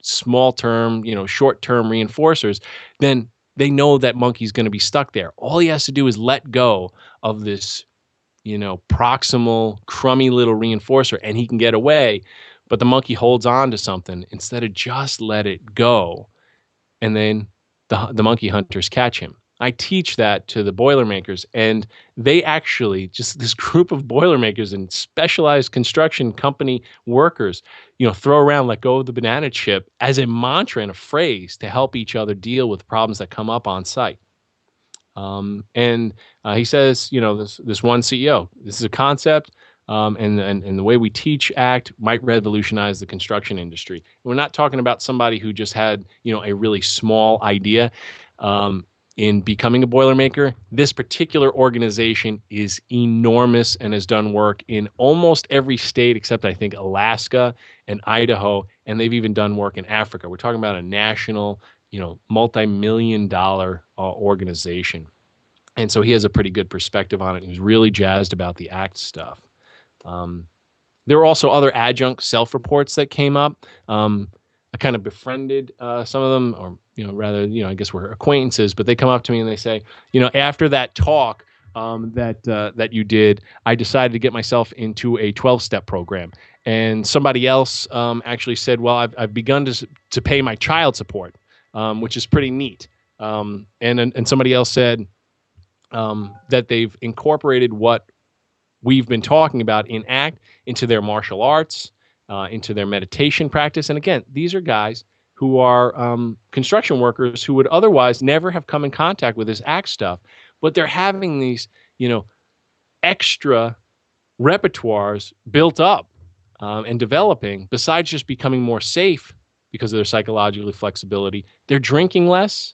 small-term, short-term reinforcers, then they know that monkey's going to be stuck there. All he has to do is let go of this, proximal, crummy little reinforcer, and he can get away. But the monkey holds on to something instead of just let it go, and then the monkey hunters catch him. I teach that to the Boilermakers, and they actually, just this group of Boilermakers and specialized construction company workers, throw around "let go of the banana chip" as a mantra and a phrase to help each other deal with problems that come up on site. He says, this one CEO, this is a concept, and the way we teach ACT might revolutionize the construction industry. We're not talking about somebody who just had, a really small idea. In becoming a Boilermaker, this particular organization is enormous and has done work in almost every state except, I think, Alaska and Idaho, and they've even done work in Africa. We're talking about a national, multi-million-dollar organization. And so he has a pretty good perspective on it. He was really jazzed about the ACT stuff. There were also other adjunct self-reports that came up. I kind of befriended some of them, or I guess we're acquaintances, but they come up to me and they say, after that talk that you did, I decided to get myself into a 12-step program. And somebody else actually said, well, I've begun to pay my child support, which is pretty neat. And somebody else said, that they've incorporated what we've been talking about in ACT into their martial arts, into their meditation practice. And again, these are guys who are construction workers who would otherwise never have come in contact with this ACT stuff, but they're having these, extra repertoires built up and developing besides just becoming more safe because of their psychological flexibility. They're drinking less.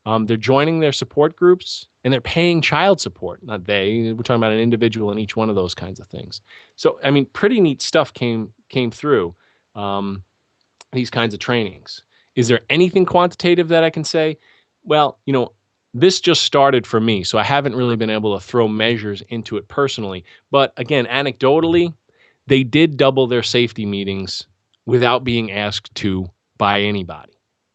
They're joining their support groups, and they're paying child support. Not they. We're talking about an individual in each one of those kinds of things. So, I mean, pretty neat stuff came through these kinds of trainings. Is there anything quantitative that I can say? Well, this just started for me, so I haven't really been able to throw measures into it personally. But again, anecdotally, they did double their safety meetings without being asked to by anybody.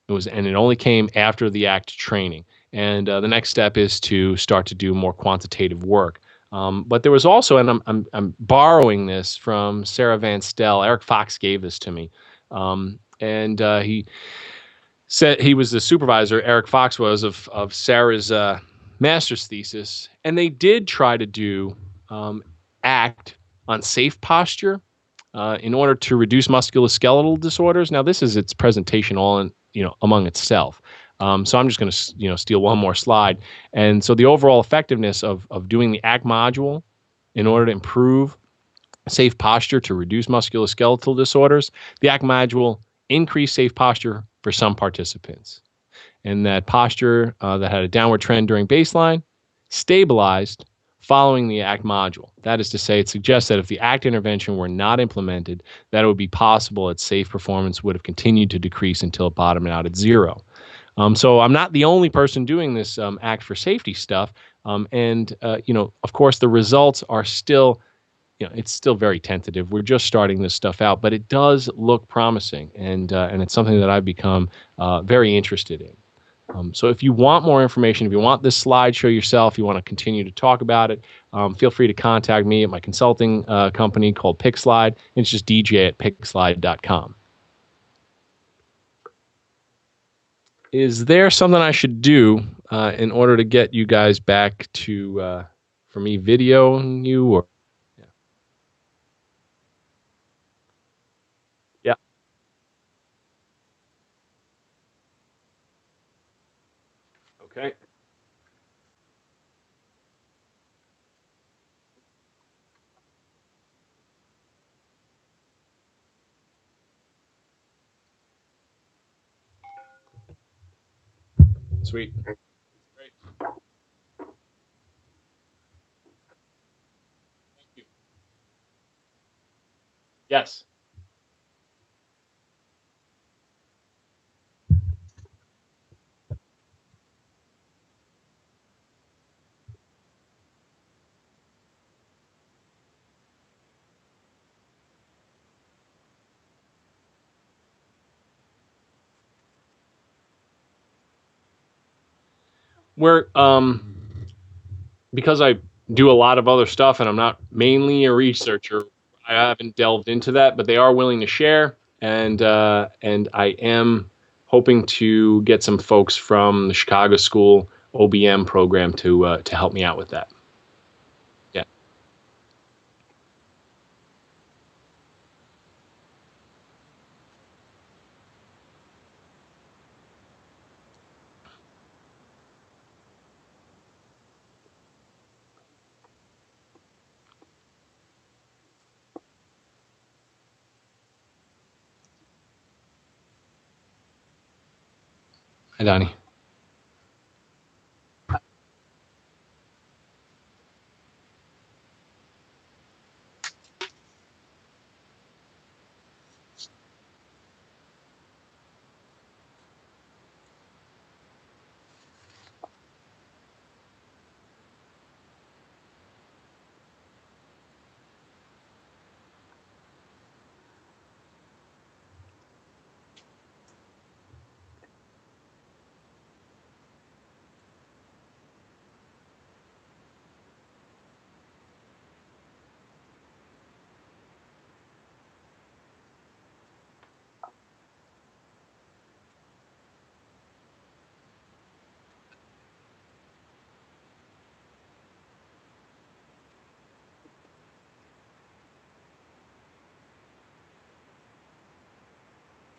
And it only came after the ACT training. And the next step is to start to do more quantitative work. But there was also, and I'm borrowing this from Sarah Van Stel. Eric Fox gave this to me, and he said he was the supervisor. Eric Fox was of Sarah's master's thesis, and they did try to do ACT on safe posture in order to reduce musculoskeletal disorders. Now, this is its presentation all in, among itself. So I'm just going to, steal one more slide. And so the overall effectiveness of doing the ACT module in order to improve safe posture to reduce musculoskeletal disorders, the ACT module increased safe posture for some participants. And that posture that had a downward trend during baseline stabilized following the ACT module. That is to say, it suggests that if the ACT intervention were not implemented, that it would be possible that safe performance would have continued to decrease until it bottomed out at zero. So I'm not the only person doing this ACT for safety stuff. Of course, the results are still, it's still very tentative. We're just starting this stuff out, but it does look promising, and it's something that I've become very interested in. So if you want more information, if you want this slideshow yourself, you want to continue to talk about it, feel free to contact me at my consulting company called PickSlide. It's just dj@pickslide.com. Is there something I should do in order to get you guys back to, for me, videoing you? Or yeah. Okay. Sweet. Great. Thank you. Yes. We're because I do a lot of other stuff and I'm not mainly a researcher, I haven't delved into that, but they are willing to share, and I am hoping to get some folks from the Chicago School OBM program to help me out with that. Yeah. Hi, Donnie.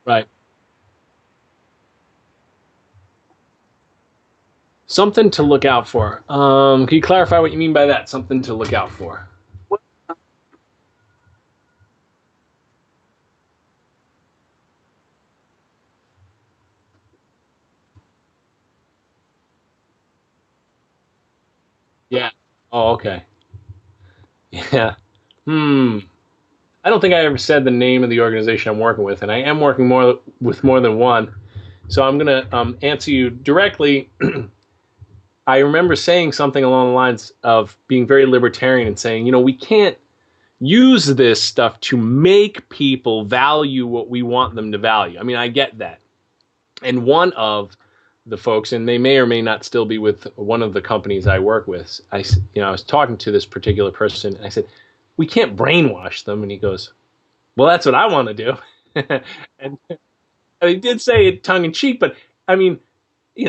Right. Something to look out for. Can you clarify what you mean by that? Something to look out for. Yeah. Oh, okay. Yeah. Hmm. I don't think I ever said the name of the organization I'm working with, and I am working more with more than one. So I'm going to answer you directly. I remember saying something along the lines of being very libertarian and saying, we can't use this stuff to make people value what we want them to value. I mean, I get that. And one of the folks, and they may or may not still be with one of the companies I work with, I was talking to this particular person, and I said, "We can't brainwash them." And he goes, "Well, that's what I want to do." And he did say it tongue in cheek, but I mean,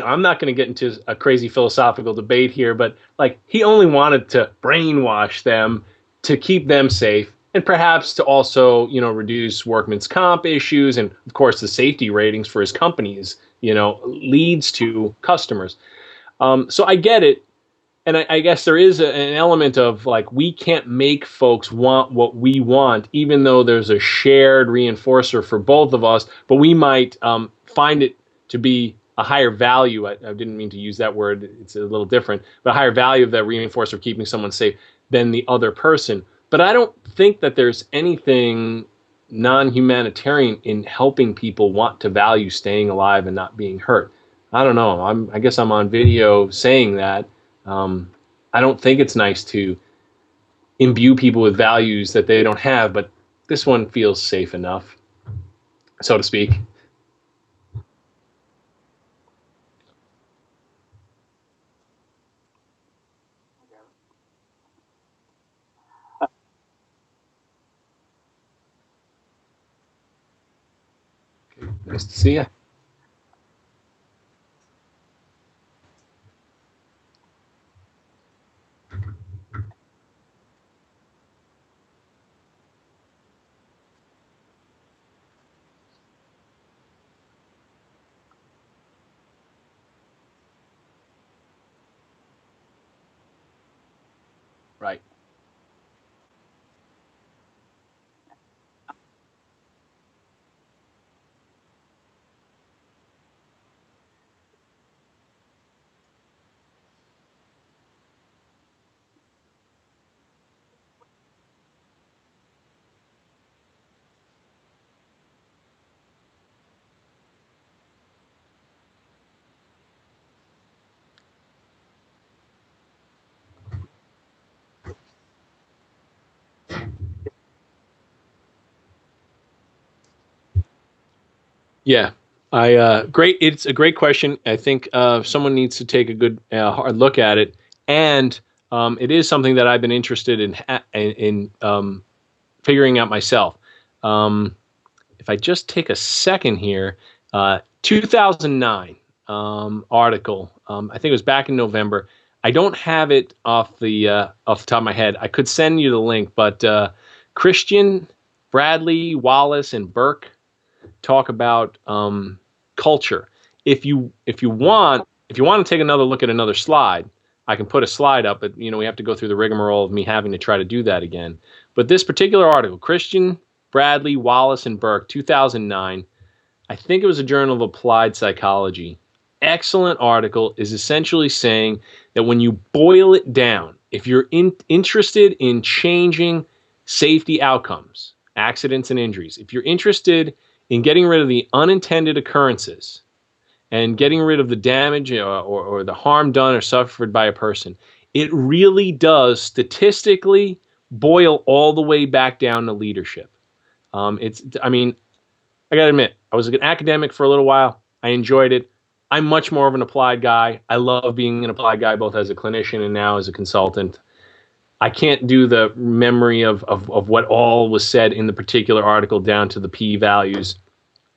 I'm not going to get into a crazy philosophical debate here, but like he only wanted to brainwash them to keep them safe and perhaps to also, reduce workman's comp issues and of course the safety ratings for his companies, leads to customers. So I get it. And I guess there is an element of like we can't make folks want what we want, even though there's a shared reinforcer for both of us. But we might find it to be a higher value. I didn't mean to use that word; it's a little different, but a higher value of that reinforcer of keeping someone safe than the other person. But I don't think that there's anything non-humanitarian in helping people want to value staying alive and not being hurt. I don't know. I guess I'm on video saying that. I don't think it's nice to imbue people with values that they don't have, but this one feels safe enough, so to speak. Nice to see you. Right. Yeah. Great. It's a great question. I think someone needs to take a good hard look at it, and it is something that I've been interested in figuring out myself. Um, if I just take a second here, 2009 article. I think it was back in November. I don't have it off the top of my head. I could send you the link, but Christian, Bradley, Wallace, and Burke talk about culture. If you want to take another look at another slide, I can put a slide up, but we have to go through the rigmarole of me having to try to do that again. But this particular article, Christian, Bradley, Wallace, and Burke, 2009, I think it was a Journal of Applied Psychology. Excellent article, is essentially saying that when you boil it down, if you're interested in changing safety outcomes, accidents and injuries, if you're interested in getting rid of the unintended occurrences and getting rid of the damage or the harm done or suffered by a person, it really does statistically boil all the way back down to leadership. I mean, I got to admit, I was an academic for a little while. I enjoyed it. I'm much more of an applied guy. I love being an applied guy, both as a clinician and now as a consultant. I can't do the memory of what all was said in the particular article down to the p values.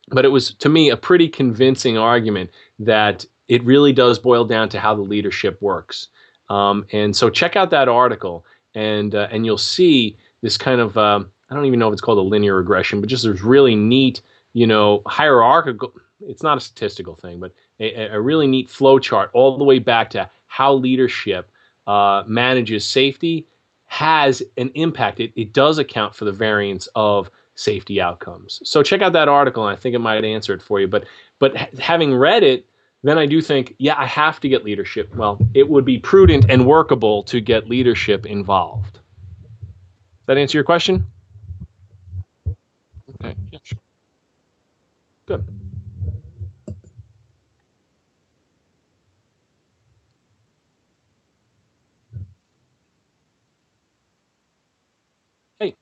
But it was, to me, a pretty convincing argument that it really does boil down to how the leadership works. And so check out that article, and you'll see this kind of, I don't even know if it's called a linear regression, but just this really neat hierarchical. It's not a statistical thing, but a really neat flow chart all the way back to how leadership manages safety has an impact. It does account for the variance of safety outcomes. So check out that article, and I think it might answer it for you. But having read it, then I do think, yeah, I have to get leadership. Well, it would be prudent and workable to get leadership involved. Does that answer your question? Okay. Yeah, sure. Good. Hey.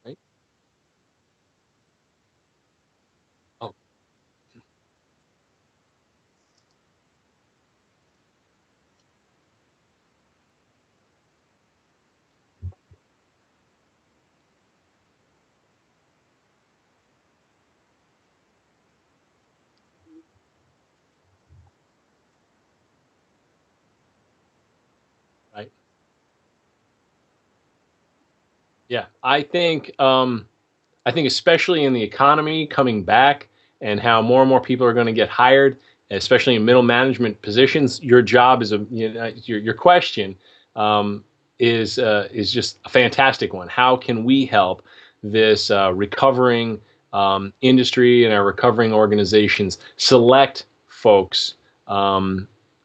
Right. Oh, right. Yeah, I think especially in the economy coming back and how more and more people are going to get hired, especially in middle management positions. Your job is your question is just a fantastic one. How can we help this recovering industry and our recovering organizations select folks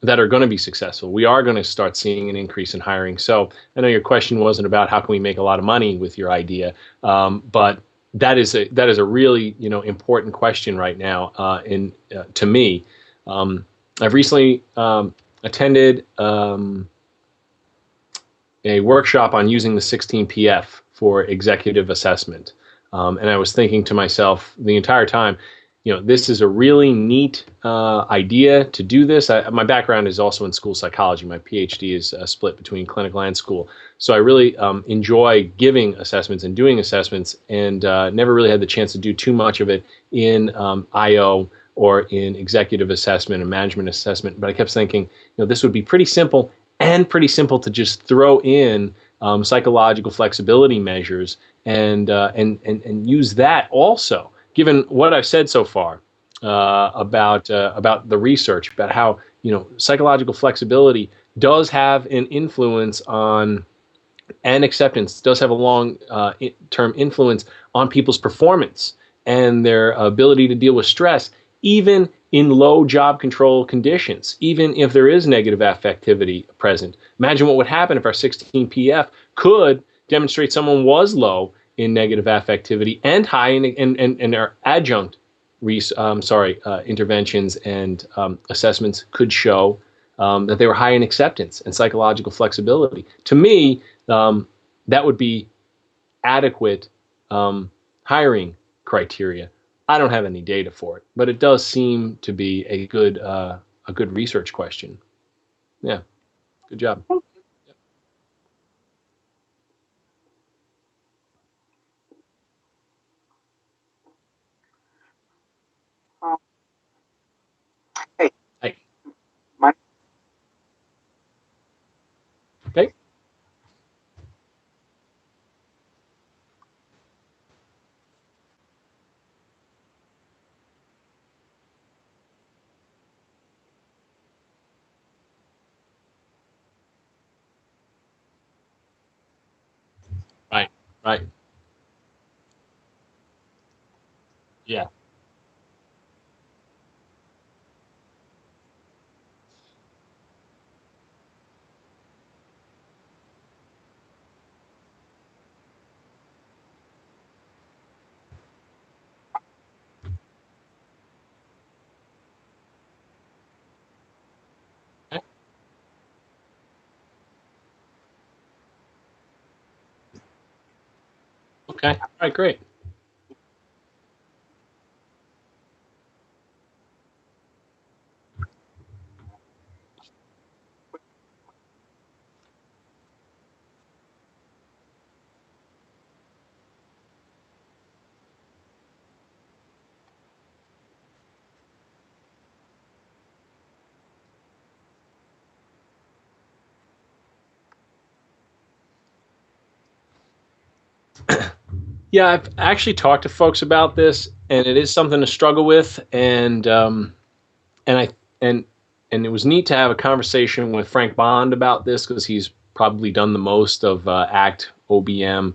that are going to be successful? We are going to start seeing an increase in hiring. So I know your question wasn't about how can we make a lot of money with your idea, but that is a really important question right now. In to me, I've recently attended a workshop on using the 16PF for executive assessment. And I was thinking to myself the entire time, this is a really neat idea to do this. My background is also in school psychology. My PhD is split between clinical and school. So I really enjoy giving assessments and doing assessments, and never really had the chance to do too much of it in IO or in executive assessment and management assessment. But I kept thinking, this would be pretty simple, and pretty simple to just throw in psychological flexibility measures and use that also. Given what I've said so far about the research, about how psychological flexibility does have an influence on, and acceptance does have a long-term influence on people's performance and their ability to deal with stress, even in low job control conditions, even if there is negative affectivity present. Imagine what would happen if our 16PF could demonstrate someone was low in negative affectivity and high in our adjunct interventions and assessments could show that they were high in acceptance and psychological flexibility. To me, that would be adequate hiring criteria. I don't have any data for it, but it does seem to be a good research question. Yeah, good job. Hey, okay, right, right, yeah, okay, okay. All right, great. Yeah, I've actually talked to folks about this, and it is something to struggle with. And I and and it was neat to have a conversation with Frank Bond about this because he's probably done the most of ACT OBM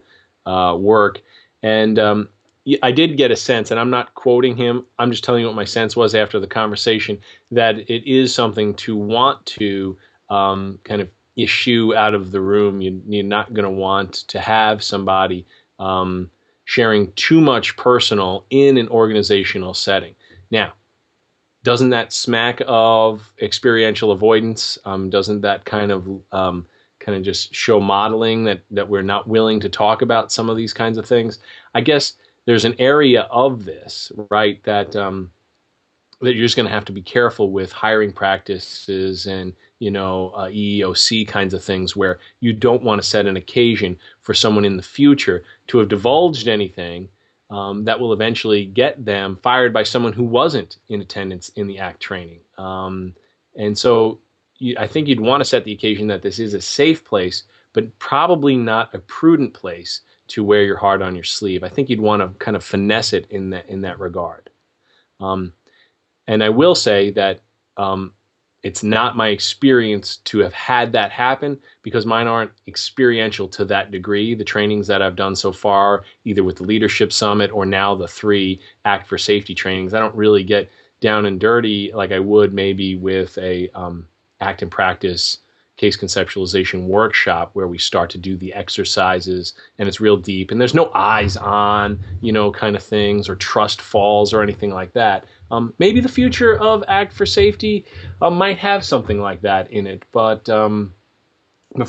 work. And I did get a sense, and I'm not quoting him. I'm just telling you what my sense was after the conversation, that it is something to want to kind of issue out of the room. You're not going to want to have somebody sharing too much personal in an organizational setting. Now, doesn't that smack of experiential avoidance? Doesn't that kind of just show modeling that we're not willing to talk about some of these kinds of things? I guess there's an area of this, right, that that you're just going to have to be careful with hiring practices and, EEOC kinds of things where you don't want to set an occasion for someone in the future to have divulged anything that will eventually get them fired by someone who wasn't in attendance in the ACT training. And so I think you'd want to set the occasion that this is a safe place, but probably not a prudent place to wear your heart on your sleeve. I think you'd want to kind of finesse it in that regard. And I will say that it's not my experience to have had that happen because mine aren't experiential to that degree. The trainings that I've done so far, either with the Leadership Summit or now the 3 Act for Safety trainings, I don't really get down and dirty like I would maybe with a ACT and Practice case conceptualization workshop where we start to do the exercises and it's real deep and there's no eyes on, kind of things or trust falls or anything like that. Maybe the future of ACT for Safety might have something like that in it, but for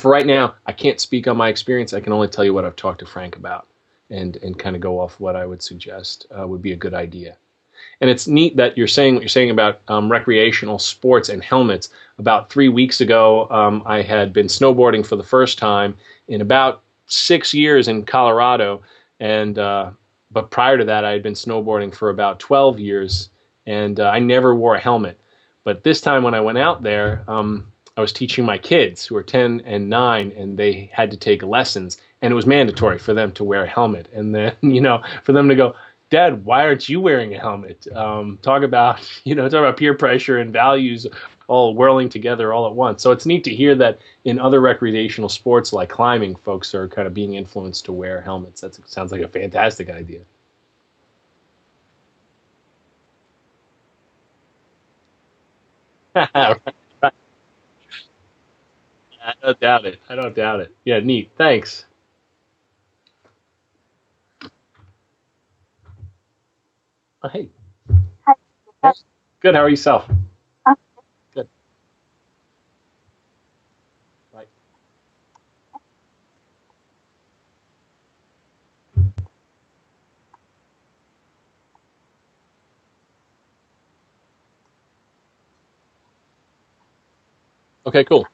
right now, I can't speak on my experience. I can only tell you what I've talked to Frank about and kind of go off what I would suggest would be a good idea. And it's neat that you're saying what you're saying about recreational sports and helmets. About 3 weeks ago, I had been snowboarding for the first time in about 6 years in Colorado, and but prior to that, I had been snowboarding for about 12 years, and I never wore a helmet. But this time when I went out there, I was teaching my kids who are 10 and 9, and they had to take lessons, and it was mandatory for them to wear a helmet. And then, for them to go, Dad, why aren't you wearing a helmet? Talk about peer pressure and values all whirling together all at once. So it's neat to hear that in other recreational sports like climbing, folks are kind of being influenced to wear helmets. That sounds like a fantastic idea. Right. I don't doubt it. I don't doubt it. Yeah, neat. Thanks. Oh, hey. Good. How are yourself? Good. Right. Okay, cool.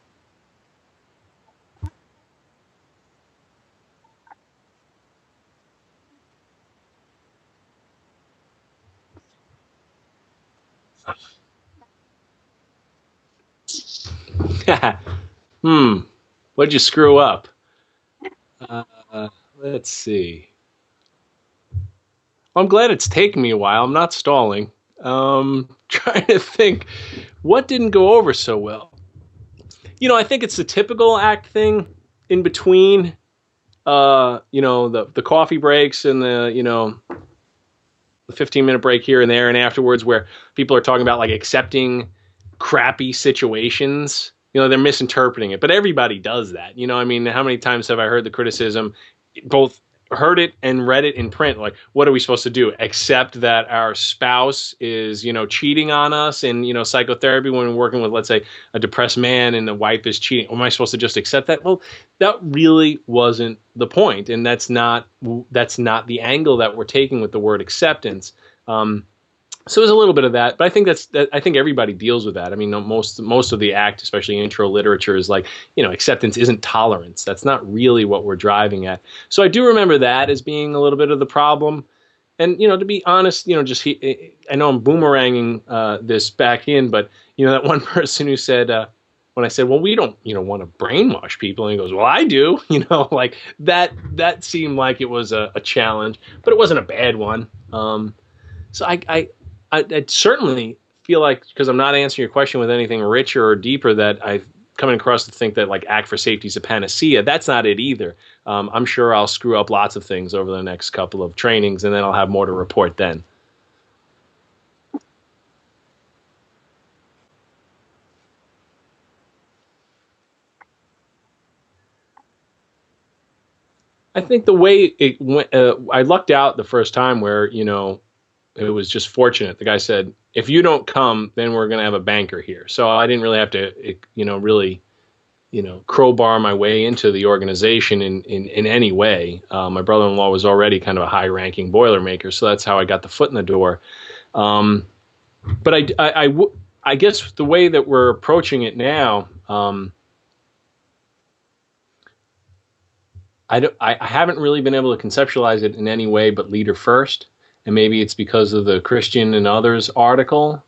What'd you screw up? Let's see. I'm glad it's taken me a while. I'm not stalling. Trying to think what didn't go over so well. I think it's the typical ACT thing in between, the coffee breaks and the 15-minute break here and there and afterwards where people are talking about like accepting crappy situations. They're misinterpreting it, but everybody does that. I mean, how many times have I heard the criticism, both heard it and read it in print? Like, what are we supposed to do? Accept that our spouse is, cheating on us in, psychotherapy when we're working with, let's say, a depressed man and the wife is cheating. Am I supposed to just accept that? Well, that really wasn't the point, and that's not the angle that we're taking with the word acceptance. So there's a little bit of that, but I think I think everybody deals with that. I mean, most of the ACT, especially intro literature, is like, acceptance isn't tolerance. That's not really what we're driving at. So I do remember that as being a little bit of the problem. And, to be honest, I know I'm boomeranging this back in, but, that one person who said, when I said, well, we don't, want to brainwash people. And he goes, well, I do, like that seemed like it was a challenge, but it wasn't a bad one. So I certainly feel like, because I'm not answering your question with anything richer or deeper, that I've coming across to think that like Act for Safety is a panacea. That's not it either. I'm sure I'll screw up lots of things over the next couple of trainings, and then I'll have more to report then. I think the way it went, I lucked out the first time where, it was just fortunate. The guy said, if you don't come, then we're going to have a banker here. So I didn't really have to, really, crowbar my way into the organization in any way. My brother-in-law was already kind of a high-ranking Boilermaker, so that's how I got the foot in the door. But I guess the way that we're approaching it now, I haven't really been able to conceptualize it in any way but leader first. And maybe it's because of the Christian and Others article.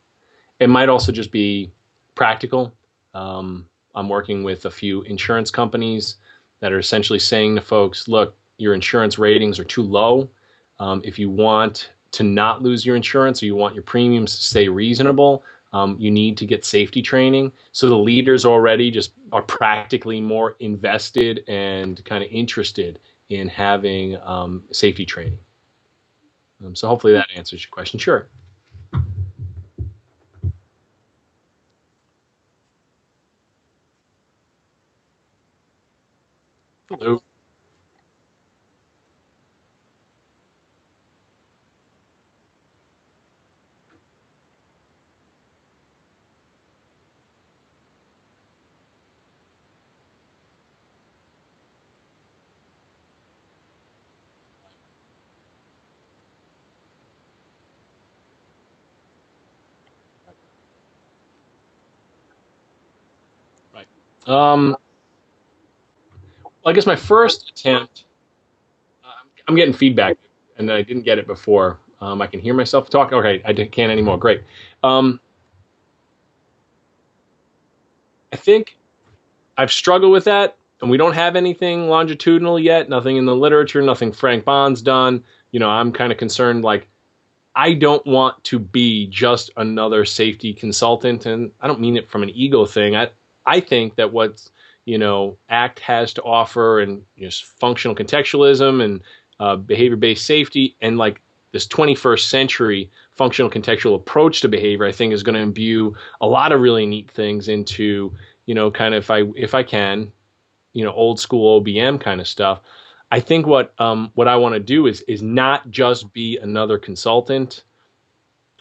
It might also just be practical. I'm working with a few insurance companies that are essentially saying to folks, look, your insurance ratings are too low. If you want to not lose your insurance, or you want your premiums to stay reasonable, you need to get safety training. So the leaders already just are practically more invested and kind of interested in having safety training. So hopefully that answers your question. Sure. Hello. Right. Well, I guess my first attempt, I'm getting feedback, and I didn't get it before. I can hear myself talk. Okay, can't anymore. Great. Um, I think I've struggled with that, and we don't have anything longitudinal yet. Nothing in the literature. Nothing Frank Bond's done. I'm kind of concerned. Like, I don't want to be just another safety consultant, and I don't mean it from an ego thing. I think that what ACT has to offer, and functional contextualism and behavior-based safety, and like this 21st century functional contextual approach to behavior, I think is going to imbue a lot of really neat things into kind of, if I can, old school OBM kind of stuff. I think what I want to do is not just be another consultant.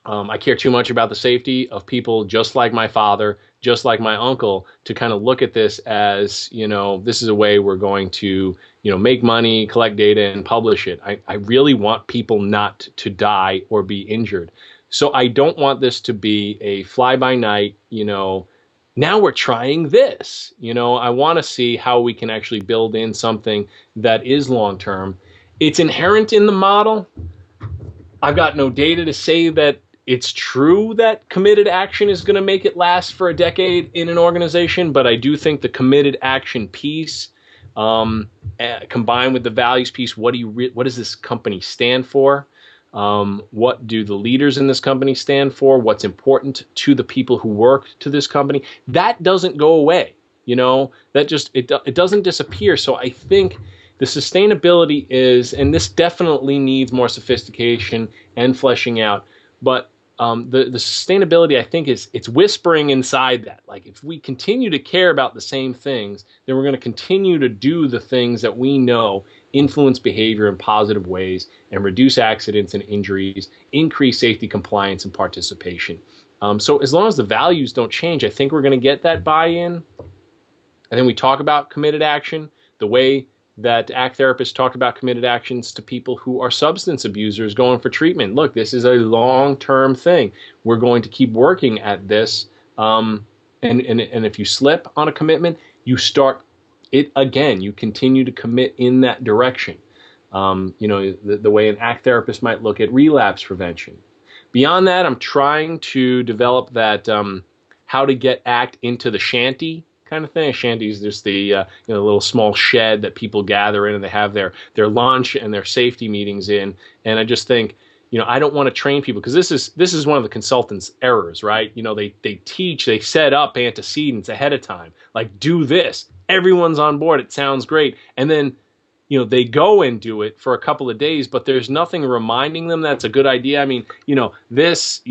I care too much about the safety of people, just like my father, just like my uncle, to kind of look at this as, this is a way we're going to, make money, collect data, and publish it. I really want people not to die or be injured. So I don't want this to be a fly-by-night, now we're trying this. I want to see how we can actually build in something that is long-term. It's inherent in the model. I've got no data to say that it's true that committed action is going to make it last for a decade in an organization, but I do think the committed action piece, combined with the values piece, what does this company stand for? What do the leaders in this company stand for? What's important to the people who work to this company? That doesn't go away. That just it doesn't disappear. So I think the sustainability is, and this definitely needs more sophistication and fleshing out, but the sustainability, I think, it's whispering inside that. Like, if we continue to care about the same things, then we're going to continue to do the things that we know influence behavior in positive ways and reduce accidents and injuries, increase safety compliance and participation. So as long as the values don't change, I think we're going to get that buy-in. And then we talk about committed action, the way that ACT therapists talk about committed actions to people who are substance abusers going for treatment. Look, this is a long-term thing. We're going to keep working at this. And if you slip on a commitment, you start it again. You continue to commit in that direction. The way an ACT therapist might look at relapse prevention. Beyond that, I'm trying to develop that how to get ACT into the shanty kind of thing. A shanty is just the little small shed that people gather in, and they have their lunch and their safety meetings in. And I just think, I don't want to train people, because this is one of the consultants' errors, right? They set up antecedents ahead of time, like, do this. Everyone's on board. It sounds great. And then, they go and do it for a couple of days, but there's nothing reminding them that's a good idea. I mean, this,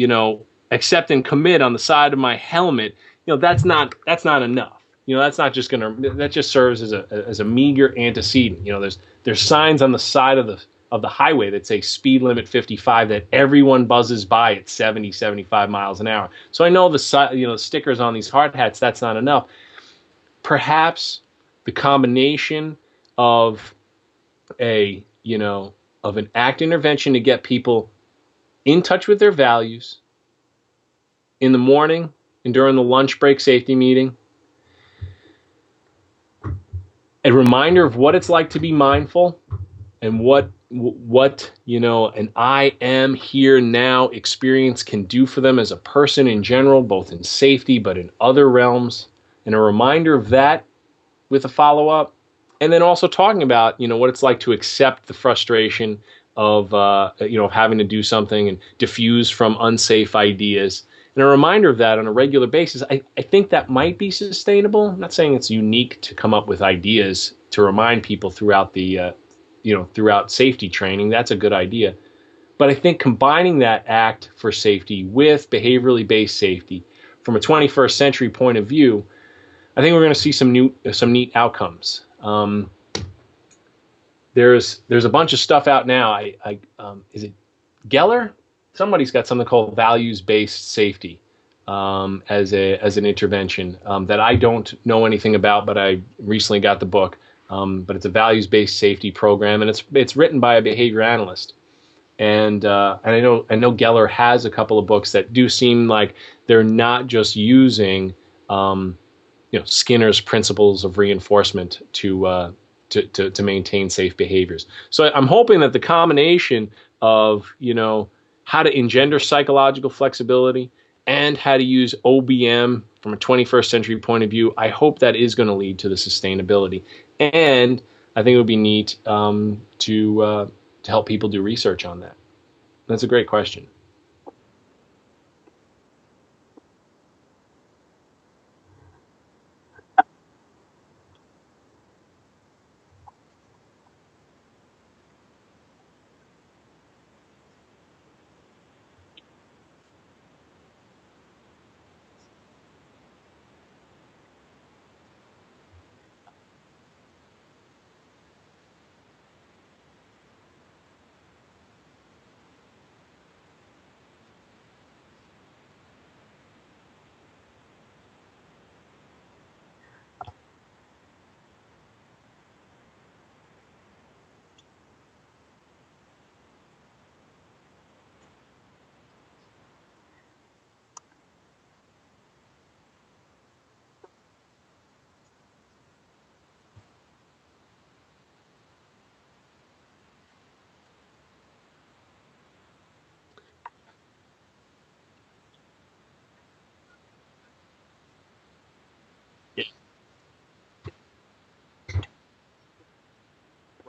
accept and commit on the side of my helmet, that's not enough. That's not just that just serves as a meager antecedent. There's signs on the side of the highway that say speed limit 55 that everyone buzzes by at 70, 75 miles an hour. So I know the stickers on these hard hats, that's not enough. Perhaps the combination of an ACT intervention to get people in touch with their values in the morning and during the lunch break safety meeting, a reminder of what it's like to be mindful, and what an I am here now experience can do for them as a person in general, both in safety but in other realms, and a reminder of that with a follow-up, and then also talking about what it's like to accept the frustration of having to do something and diffuse from unsafe ideas, and a reminder of that on a regular basis. I think that might be sustainable. I'm not saying it's unique to come up with ideas to remind people throughout the throughout safety training. That's a good idea. But I think combining that ACT for safety with behaviorally based safety from a 21st century point of view, I think we're going to see some neat outcomes. There's a bunch of stuff out now. Is it Geller? Somebody's got something called values-based safety as an intervention that I don't know anything about, but I recently got the book. But it's a values-based safety program, and it's written by a behavior analyst. And I know Geller has a couple of books that do seem like they're not just using Skinner's principles of reinforcement to maintain safe behaviors. So I'm hoping that the combination of how to engender psychological flexibility and how to use OBM from a 21st century point of view, I hope that is going to lead to the sustainability. And I think it would be neat to help people do research on that. That's a great question.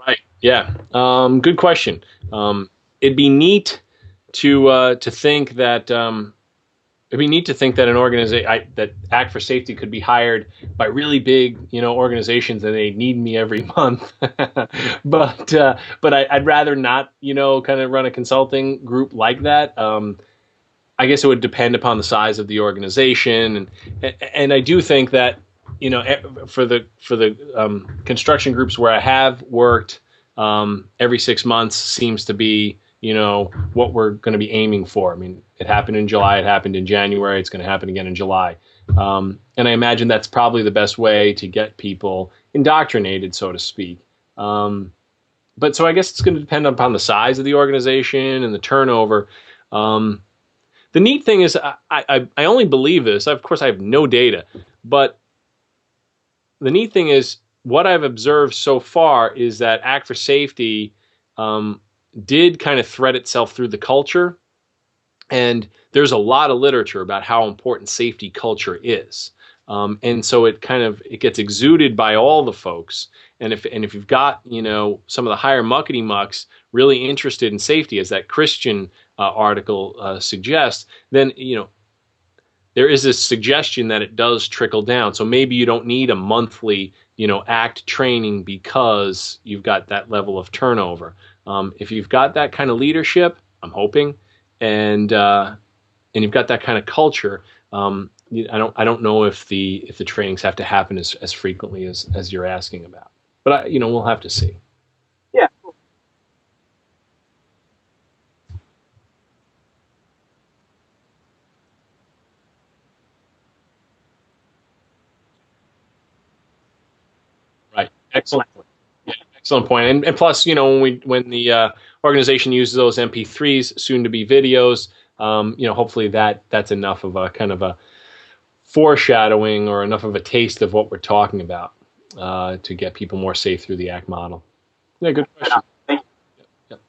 Right. Yeah. Good question. It'd be neat to think that an organization that Act for Safety could be hired by really big organizations and they need me every month. but I'd rather not kind of run a consulting group like that. I guess it would depend upon the size of the organization, and I do think that for the construction groups where I have worked, every 6 months seems to be what we're going to be aiming for. I mean, it happened in July, it happened in January, it's going to happen again in July, and I imagine that's probably the best way to get people indoctrinated, so to speak. But so I guess it's going to depend upon the size of the organization and the turnover. The neat thing is, I only believe this. Of course, I have no data, but the neat thing is what I've observed so far is that Act for Safety did kind of thread itself through the culture, and there's a lot of literature about how important safety culture is. And so it gets exuded by all the folks. And if you've got some of the higher muckety mucks really interested in safety, as that Christian article suggests, then there is this suggestion that it does trickle down. So maybe you don't need a monthly ACT training because you've got that level of turnover. If you've got that kind of leadership, I'm hoping, and you've got that kind of culture, I don't know if the trainings have to happen as frequently as you're asking about, but we'll have to see. Yeah. Right. Excellent. Yeah, excellent point. And plus, when the organization uses those MP3s, soon to be videos, hopefully that's enough of a kind of a foreshadowing or enough of a taste of what we're talking about to get people more safe through the ACT model. Yeah, good question. Thank you. Yep.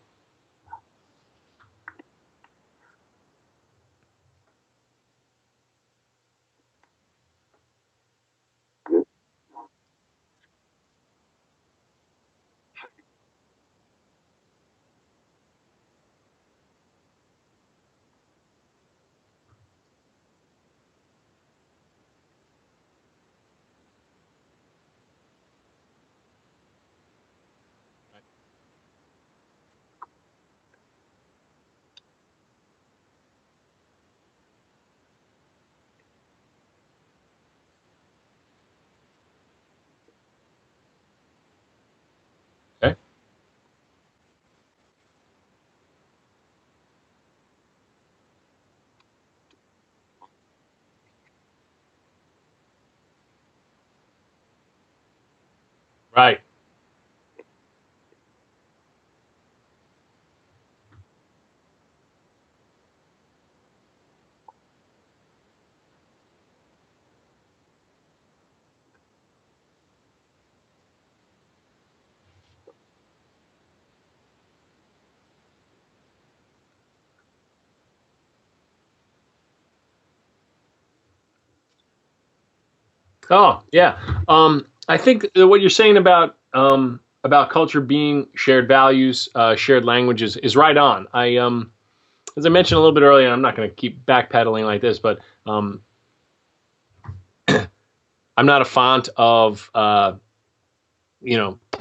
Okay. Right. Oh, yeah. I think what you're saying about culture being shared values, shared languages is right on. As I mentioned a little bit earlier, I'm not going to keep backpedaling like this, but I'm not a font of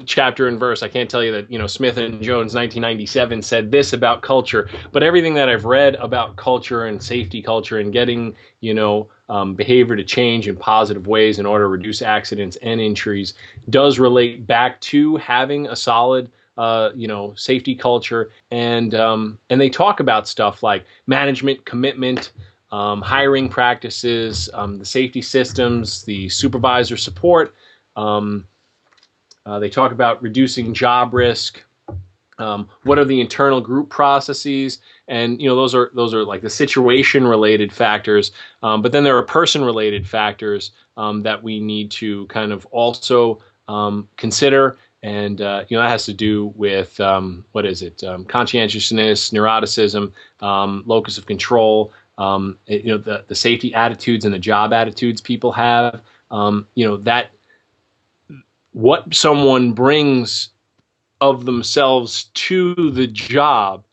chapter and verse. I can't tell you that Smith and Jones 1997 said this about culture, but everything that I've read about culture and safety culture and getting behavior to change in positive ways in order to reduce accidents and injuries does relate back to having a solid safety culture, and they talk about stuff like management, commitment, hiring practices, the safety systems, the supervisor support. They talk about reducing job risk. What are the internal group processes? And those are like the situation-related factors. But then there are person-related factors that we need to kind of also consider. And that has to do with conscientiousness, neuroticism, locus of control. The safety attitudes and the job attitudes people have. That what someone brings of themselves to the job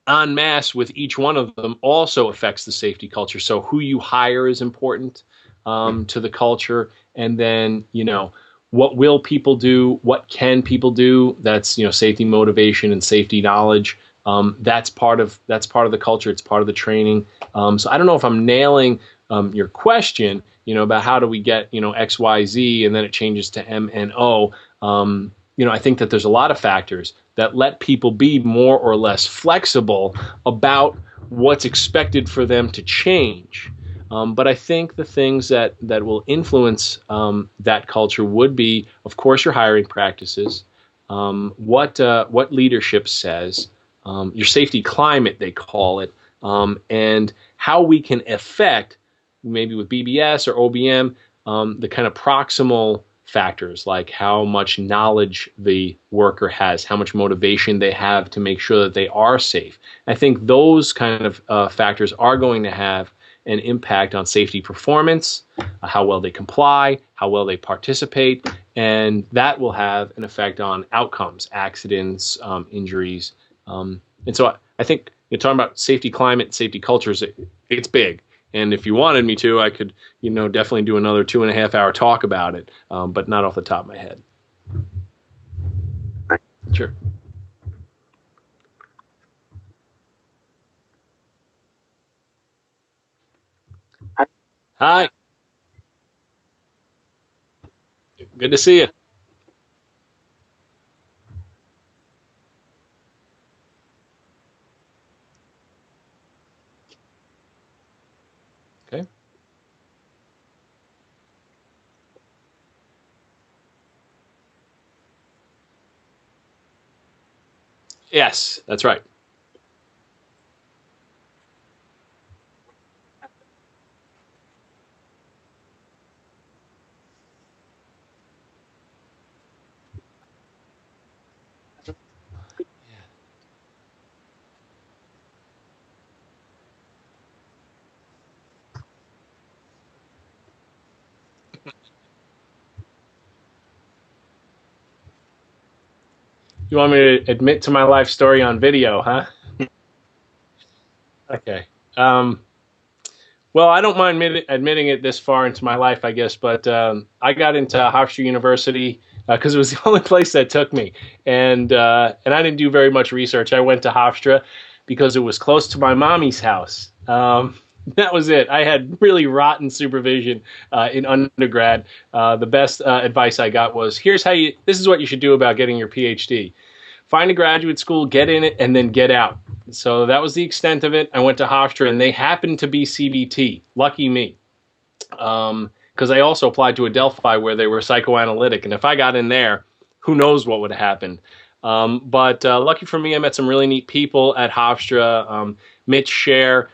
en masse with each one of them also affects the safety culture. So who you hire is important to the culture. And then, what will people do? What can people do? That's, safety motivation and safety knowledge. That's part of the culture. It's part of the training. So I don't know if I'm nailing your question, about how do we get, X, Y, Z, and then it changes to M and O. I think that there's a lot of factors that let people be more or less flexible about what's expected for them to change. But I think the things that will influence that culture would be, of course, your hiring practices, what leadership says, your safety climate, they call it, and how we can affect, maybe with BBS or OBM, the kind of proximal factors, like how much knowledge the worker has, how much motivation they have to make sure that they are safe. I think those kind of factors are going to have an impact on safety performance, how well they comply, how well they participate, and that will have an effect on outcomes, accidents, injuries. And so I think you're talking about safety climate, safety cultures, it's big. And if you wanted me to, I could, definitely do another 2.5-hour talk about it, but not off the top of my head. Sure. Hi. Good to see you. Okay. Yes, that's right. You want me to admit to my life story on video, huh? Okay. Um, well, I don't mind admitting it this far into my life, I guess, but I got into Hofstra University because it was the only place that took me, and I didn't do very much research. I went to Hofstra because it was close to my mommy's house. That was it. I had really rotten supervision in undergrad. The best advice I got was, this is what you should do about getting your PhD. Find a graduate school, get in it, and then get out. So that was the extent of it. I went to Hofstra, and they happened to be CBT. Lucky me. Because I also applied to Adelphi where they were psychoanalytic. And if I got in there, who knows what would have happened. But lucky for me, I met some really neat people at Hofstra. Mitch Scher,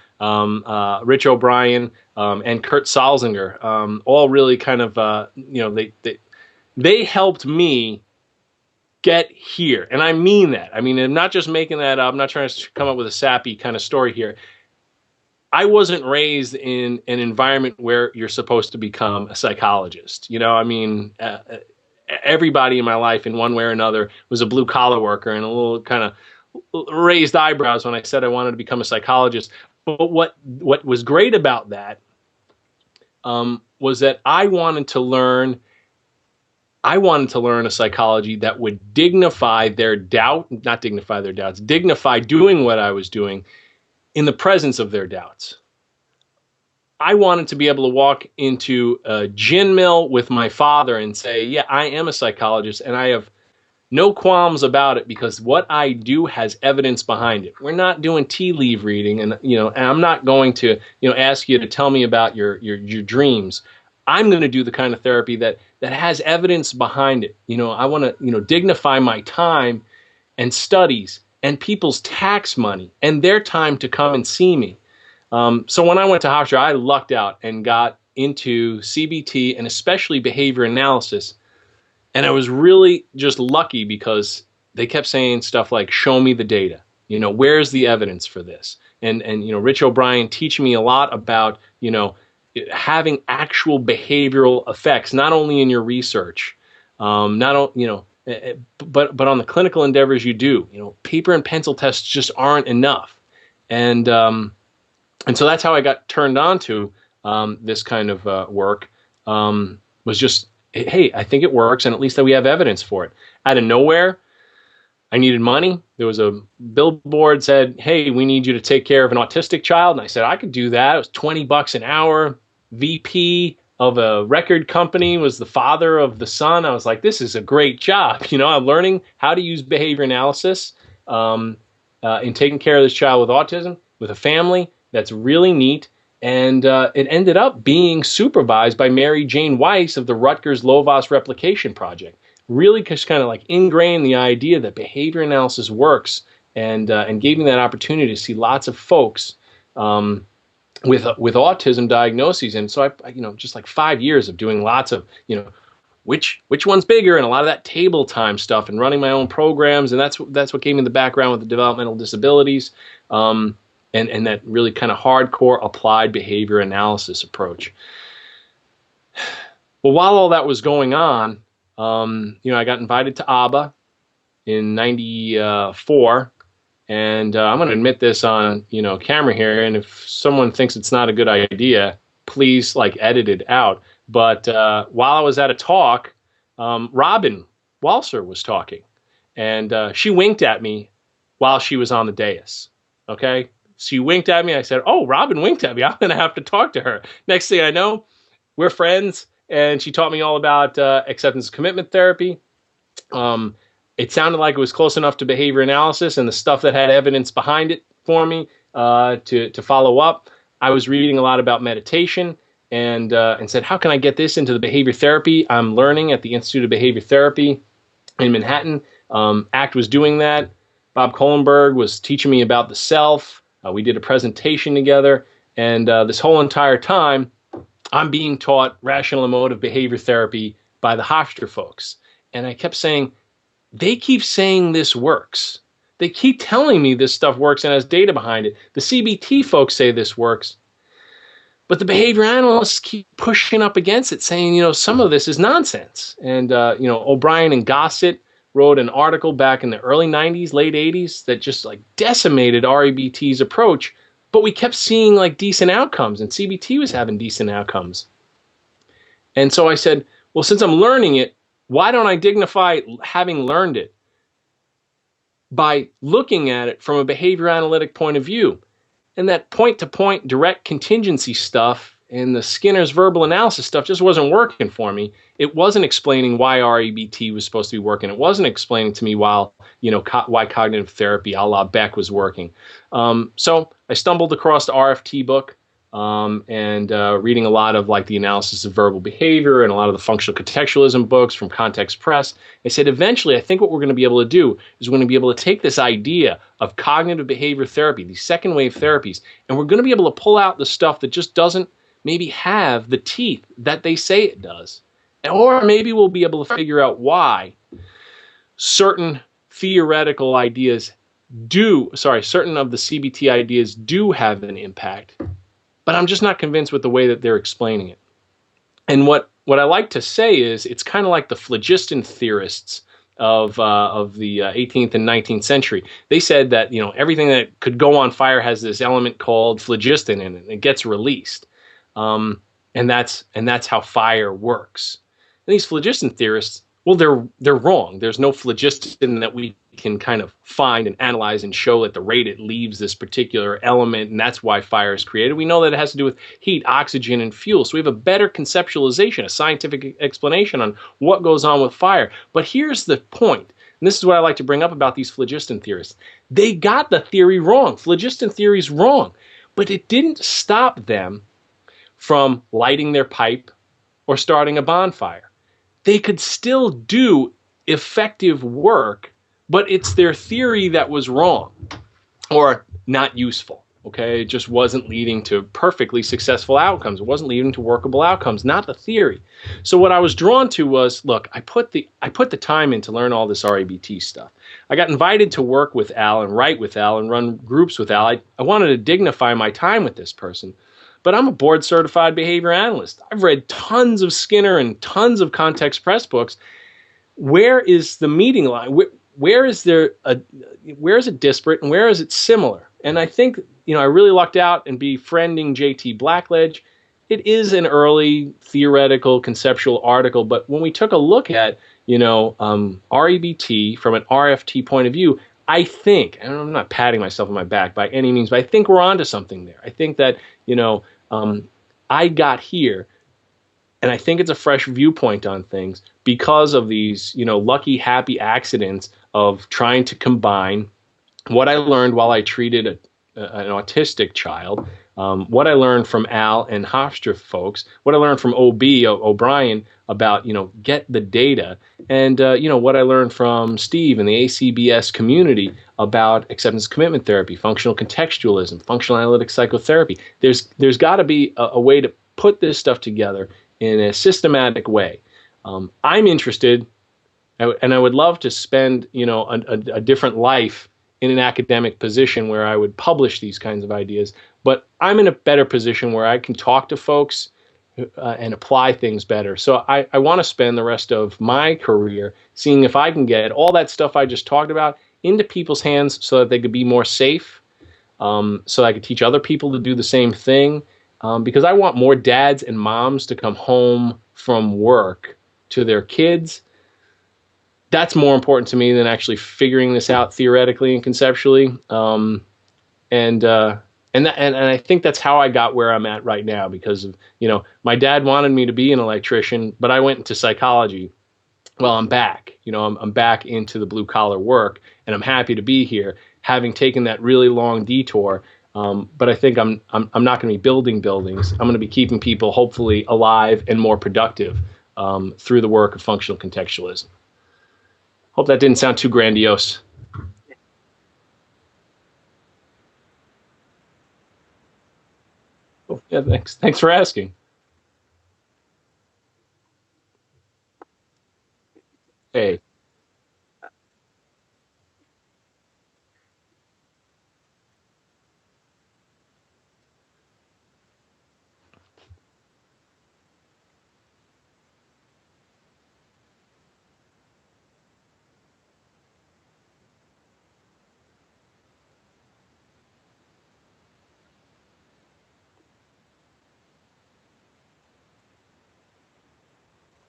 Rich O'Brien, and Kurt Salzinger. All really kind of, they helped me get here. And I mean that. I mean, I'm not just making that up. I'm not trying to come up with a sappy kind of story here. I wasn't raised in an environment where you're supposed to become a psychologist. Everybody in my life in one way or another was a blue collar worker, and a little kind of raised eyebrows when I said I wanted to become a psychologist. But what was great about that was that I wanted to learn a psychology that would dignify doing what I was doing in the presence of their doubts. I wanted to be able to walk into a gin mill with my father and say, yeah, I am a psychologist, and I have no qualms about it because what I do has evidence behind it. We're not doing tea leaf reading, and I'm not going to ask you to tell me about your dreams. I'm going to do the kind of therapy that has evidence behind it. I want to dignify my time and studies and people's tax money and their time to come and see me. So when I went to Hofstra, I lucked out and got into CBT and especially behavior analysis. And I was really just lucky because they kept saying stuff like, show me the data. Where's the evidence for this? And Rich O'Brien teaching me a lot about, having actual behavioral effects, not only in your research, but on the clinical endeavors you do. Paper and pencil tests just aren't enough. And so that's how I got turned on to this kind of work, was just, hey, I think it works, and at least that we have evidence for it. Out of nowhere, I needed money. There was a billboard said, hey, we need you to take care of an autistic child. And I said, I could do that. It was $20 an hour. VP of a record company was the father of the son. I was like, this is a great job. I'm learning how to use behavior analysis in taking care of this child with autism, with a family. That's really neat. And it ended up being supervised by Mary Jane Weiss of the Rutgers Lovaas Replication Project. Really just kind of like ingrained the idea that behavior analysis works, and gave me that opportunity to see lots of folks with autism diagnoses. And so I just like 5 years of doing lots of, which one's bigger, and a lot of that table time stuff and running my own programs. And that's what gave me the background with the developmental disabilities. and that really kind of hardcore applied behavior analysis approach. Well, while all that was going on, I got invited to ABBA in '94, and I'm going to admit this on camera here. And if someone thinks it's not a good idea, please edit it out. But while I was at a talk, Robin Walser was talking, and she winked at me while she was on the dais. Okay, she winked at me. I said, "Oh, Robin winked at me. I'm going to have to talk to her." Next thing I know, we're friends. And she taught me all about acceptance commitment therapy. It sounded like it was close enough to behavior analysis and the stuff that had evidence behind it for me to follow up. I was reading a lot about meditation and said, how can I get this into the behavior therapy I'm learning at the Institute of Behavior Therapy in Manhattan? ACT was doing that. Bob Kohlenberg was teaching me about the self. We did a presentation together. And this whole entire time, I'm being taught rational emotive behavior therapy by the Hofstra folks. And I kept saying, they keep saying this works. They keep telling me this stuff works and has data behind it. The CBT folks say this works. But the behavior analysts keep pushing up against it, saying, some of this is nonsense. And, O'Brien and Gossett wrote an article back in the early 90s, late 80s that just decimated REBT's approach. But we kept seeing decent outcomes, and CBT was having decent outcomes. And so I said, well, since I'm learning it, why don't I dignify having learned it by looking at it from a behavior analytic point of view? And that point-to-point direct contingency stuff and the Skinner's verbal analysis stuff just wasn't working for me. It wasn't explaining why REBT was supposed to be working. It wasn't explaining to me why cognitive therapy a la Beck was working. So I stumbled across the RFT book and reading a lot of the analysis of verbal behavior and a lot of the functional contextualism books from Context Press. I said, eventually, I think what we're going to be able to do is we're going to be able to take this idea of cognitive behavior therapy, these second wave therapies, and we're going to be able to pull out the stuff that just doesn't maybe have the teeth that they say it does. Or maybe we'll be able to figure out why certain theoretical ideas certain of the CBT ideas do have an impact, but I'm just not convinced with the way that they're explaining it. And what I like to say is it's kind of like the phlogiston theorists of the 18th and 19th century. They said that everything that could go on fire has this element called phlogiston in it, and it gets released. And that's how fire works. And these phlogiston theorists, well, they're wrong. There's no phlogiston that we can kind of find and analyze and show at the rate it leaves this particular element, and that's why fire is created. We know that it has to do with heat, oxygen, and fuel. So we have a better conceptualization, a scientific explanation on what goes on with fire. But here's the point, and this is what I like to bring up about these phlogiston theorists. They got the theory wrong. Phlogiston theory is wrong, but it didn't stop them from lighting their pipe or starting a bonfire. They could still do effective work, but it's their theory that was wrong or not useful. Okay, it just wasn't leading to perfectly successful outcomes. It wasn't leading to workable outcomes, not the theory. So what I was drawn to was, look, I put the time in to learn all this REBT stuff. I got invited to work with Al and write with Al and run groups with Al. I wanted to dignify my time with this person. But I'm a board-certified behavior analyst. I've read tons of Skinner and tons of Context Press books. Where is the meeting line? Where is it disparate and where is it similar? And I think, I really lucked out in befriending JT Blackledge. It is an early theoretical conceptual article, but when we took a look at, REBT from an RFT point of view, I think, and I'm not patting myself on my back by any means, but I think we're onto something there. I think that, I got here, and I think it's a fresh viewpoint on things because of these, lucky, happy accidents of trying to combine what I learned while I treated an autistic child, what I learned from Al and Hofstra folks, what I learned from O'Brien about, get the data, and, what I learned from Steve and the ACBS community about acceptance commitment therapy, functional contextualism, functional analytic psychotherapy. There's got to be a way to put this stuff together in a systematic way. I'm interested, and I would love to spend, a different life in an academic position where I would publish these kinds of ideas, but I'm in a better position where I can talk to folks and apply things better. So I want to spend the rest of my career seeing if I can get all that stuff I just talked about into people's hands so that they could be more safe, so I could teach other people to do the same thing, because I want more dads and moms to come home from work to their kids. That's more important to me than actually figuring this out theoretically and conceptually. And I think that's how I got where I'm at right now, because of, my dad wanted me to be an electrician, but I went into psychology. Well, I'm back. I'm back into the blue collar work, and I'm happy to be here, having taken that really long detour. But I think I'm not going to be building buildings. I'm going to be keeping people hopefully alive and more productive through the work of functional contextualism. Hope that didn't sound too grandiose. Oh, yeah, thanks for asking. Hey,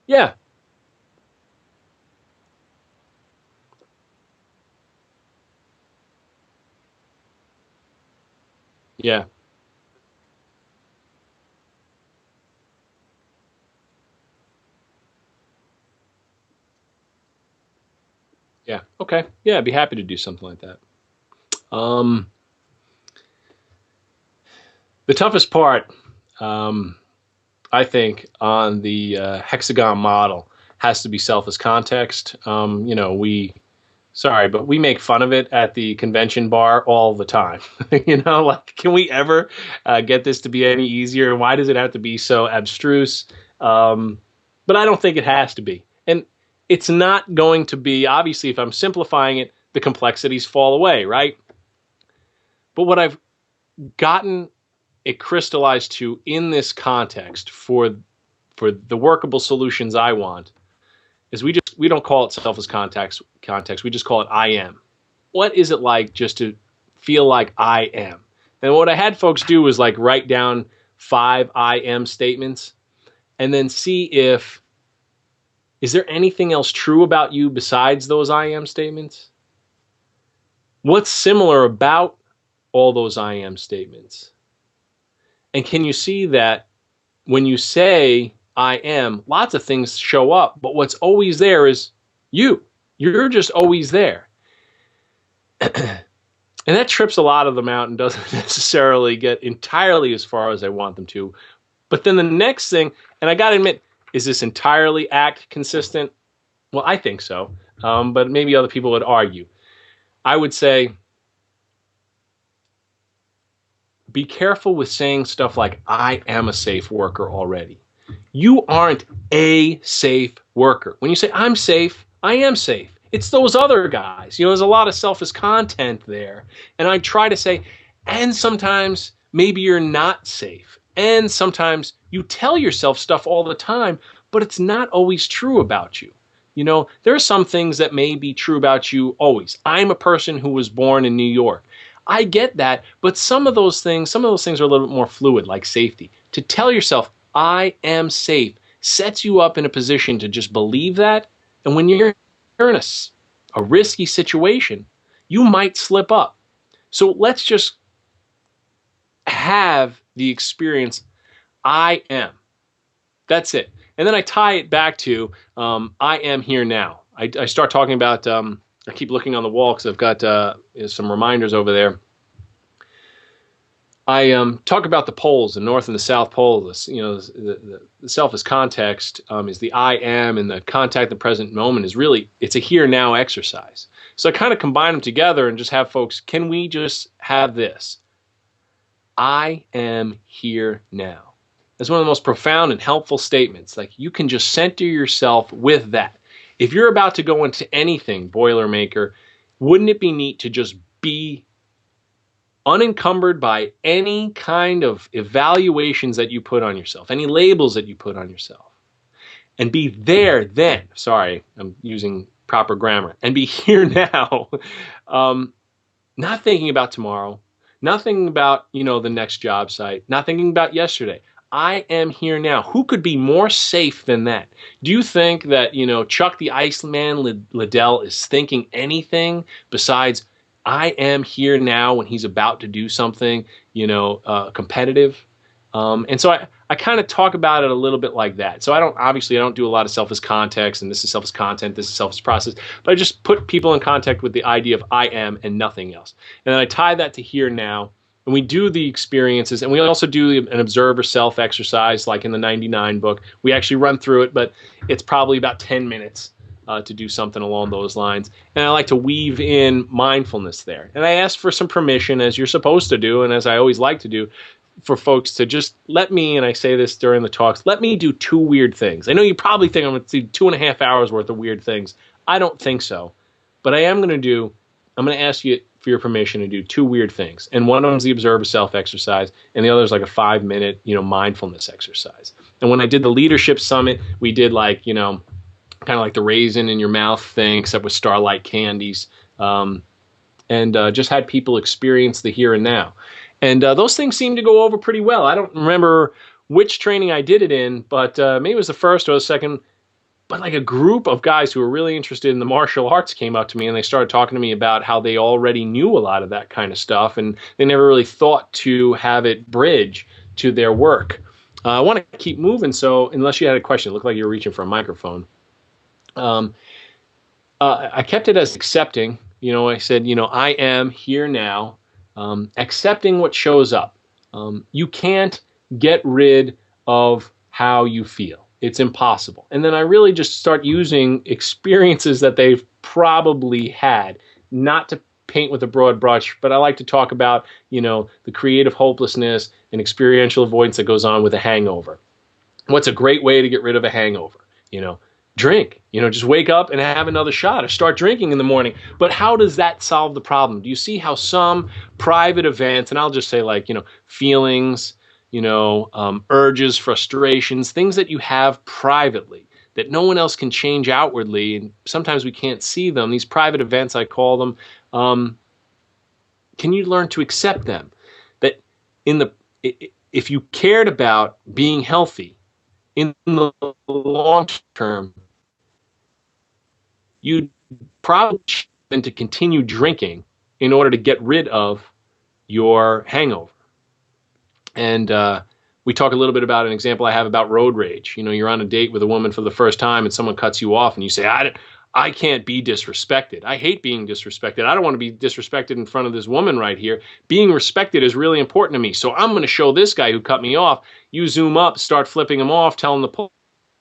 yeah, yeah, yeah. Okay, yeah, I'd be happy to do something like that. Um, the toughest part, um, I think, on the hexagon model has to be self as context. Sorry, but we make fun of it at the convention bar all the time. Can we ever get this to be any easier? Why does it have to be so abstruse? But I don't think it has to be. And it's not going to be, obviously, if I'm simplifying it, the complexities fall away, right? But what I've gotten it crystallized to in this context for the workable solutions I want is we don't call it self as context. We just call it I am. What is it like just to feel like I am? And what I had folks do was like write down 5 I am statements and then see if is there anything else true about you besides those I am statements? What's similar about all those I am statements? And can you see that when you say I am, lots of things show up, but what's always there is you. You're just always there. And that trips a lot of them out and doesn't necessarily get entirely as far as I want them to. But then the next thing, and I got to admit, is this entirely ACT consistent? Well, I think so, but maybe other people would argue. I would say, be careful with saying stuff like, I am a safe worker already. You aren't a safe worker. When you say, I'm safe, I am safe. It's those other guys. There's a lot of selfish content there. And I try to say, and sometimes maybe you're not safe. And sometimes you tell yourself stuff all the time, but it's not always true about you. There are some things that may be true about you always. I'm a person who was born in New York. I get that, but some of those things are a little bit more fluid, like safety. To tell yourself, I am safe, sets you up in a position to just believe that. And when you're in a risky situation, you might slip up. So let's just have the experience, I am. That's it. And then I tie it back to I am here now. I start talking about, I keep looking on the wall because I've got some reminders over there. I talk about the poles, the North and the South Pole. The self as context is the I am, and the contact the present moment is really, it's a here now exercise. So I kind of combine them together and just have folks, can we just have this? I am here now. That's one of the most profound and helpful statements. Like, you can just center yourself with that. If you're about to go into anything, Boilermaker, wouldn't it be neat to just be unencumbered by any kind of evaluations that you put on yourself, any labels that you put on yourself, and be there then. Sorry, I'm using proper grammar. And be here now, not thinking about tomorrow, not thinking about, the next job site, not thinking about yesterday. I am here now. Who could be more safe than that? Do you think that, Chuck the Iceman Liddell is thinking anything besides I am here now when he's about to do something, competitive? And so I kind of talk about it a little bit like that. So I don't do a lot of self as context, and this is self as content, this is self as process, but I just put people in contact with the idea of I am and nothing else. And then I tie that to here now, and we do the experiences, and we also do an observer self exercise like in the 99 book. We actually run through it, but it's probably about 10 minutes to do something along those lines. And I like to weave in mindfulness there. And I ask for some permission, as you're supposed to do, and as I always like to do, for folks to just let me, and I say this during the talks, let me do 2 weird things. I know you probably think I'm going to do 2.5 hours worth of weird things. I don't think so. But I'm going to ask you for your permission to do 2 weird things. And one of them is the observe a self exercise, and the other is like a 5-minute, mindfulness exercise. And when I did the leadership summit, we did kind of like the raisin in your mouth thing, except with Starlight candies, and just had people experience the here and now. And those things seem to go over pretty well. I don't remember which training I did it in, but maybe it was the first or the second. But like a group of guys who were really interested in the martial arts came up to me, and they started talking to me about how they already knew a lot of that kind of stuff, and they never really thought to have it bridge to their work. I want to keep moving, so unless you had a question, it looked like you were reaching for a microphone. I kept it as accepting. I said, I am here now, accepting what shows up. You can't get rid of how you feel. It's impossible. And then I really just start using experiences that they've probably had, not to paint with a broad brush, but I like to talk about, the creative hopelessness and experiential avoidance that goes on with a hangover. What's a great way to get rid of a hangover? Drink, just wake up and have another shot or start drinking in the morning. But how does that solve the problem? Do you see how some private events, and I'll just say feelings, urges, frustrations, things that you have privately that no one else can change outwardly, and sometimes we can't see them, these private events, I call them, can you learn to accept them? That if you cared about being healthy in the long term, you'd probably tend to continue drinking in order to get rid of your hangover. And we talk a little bit about an example I have about road rage. You're on a date with a woman for the first time and someone cuts you off and you say, I can't be disrespected. I hate being disrespected. I don't want to be disrespected in front of this woman right here. Being respected is really important to me. So I'm going to show this guy who cut me off. You zoom up, start flipping him off, tell him to pull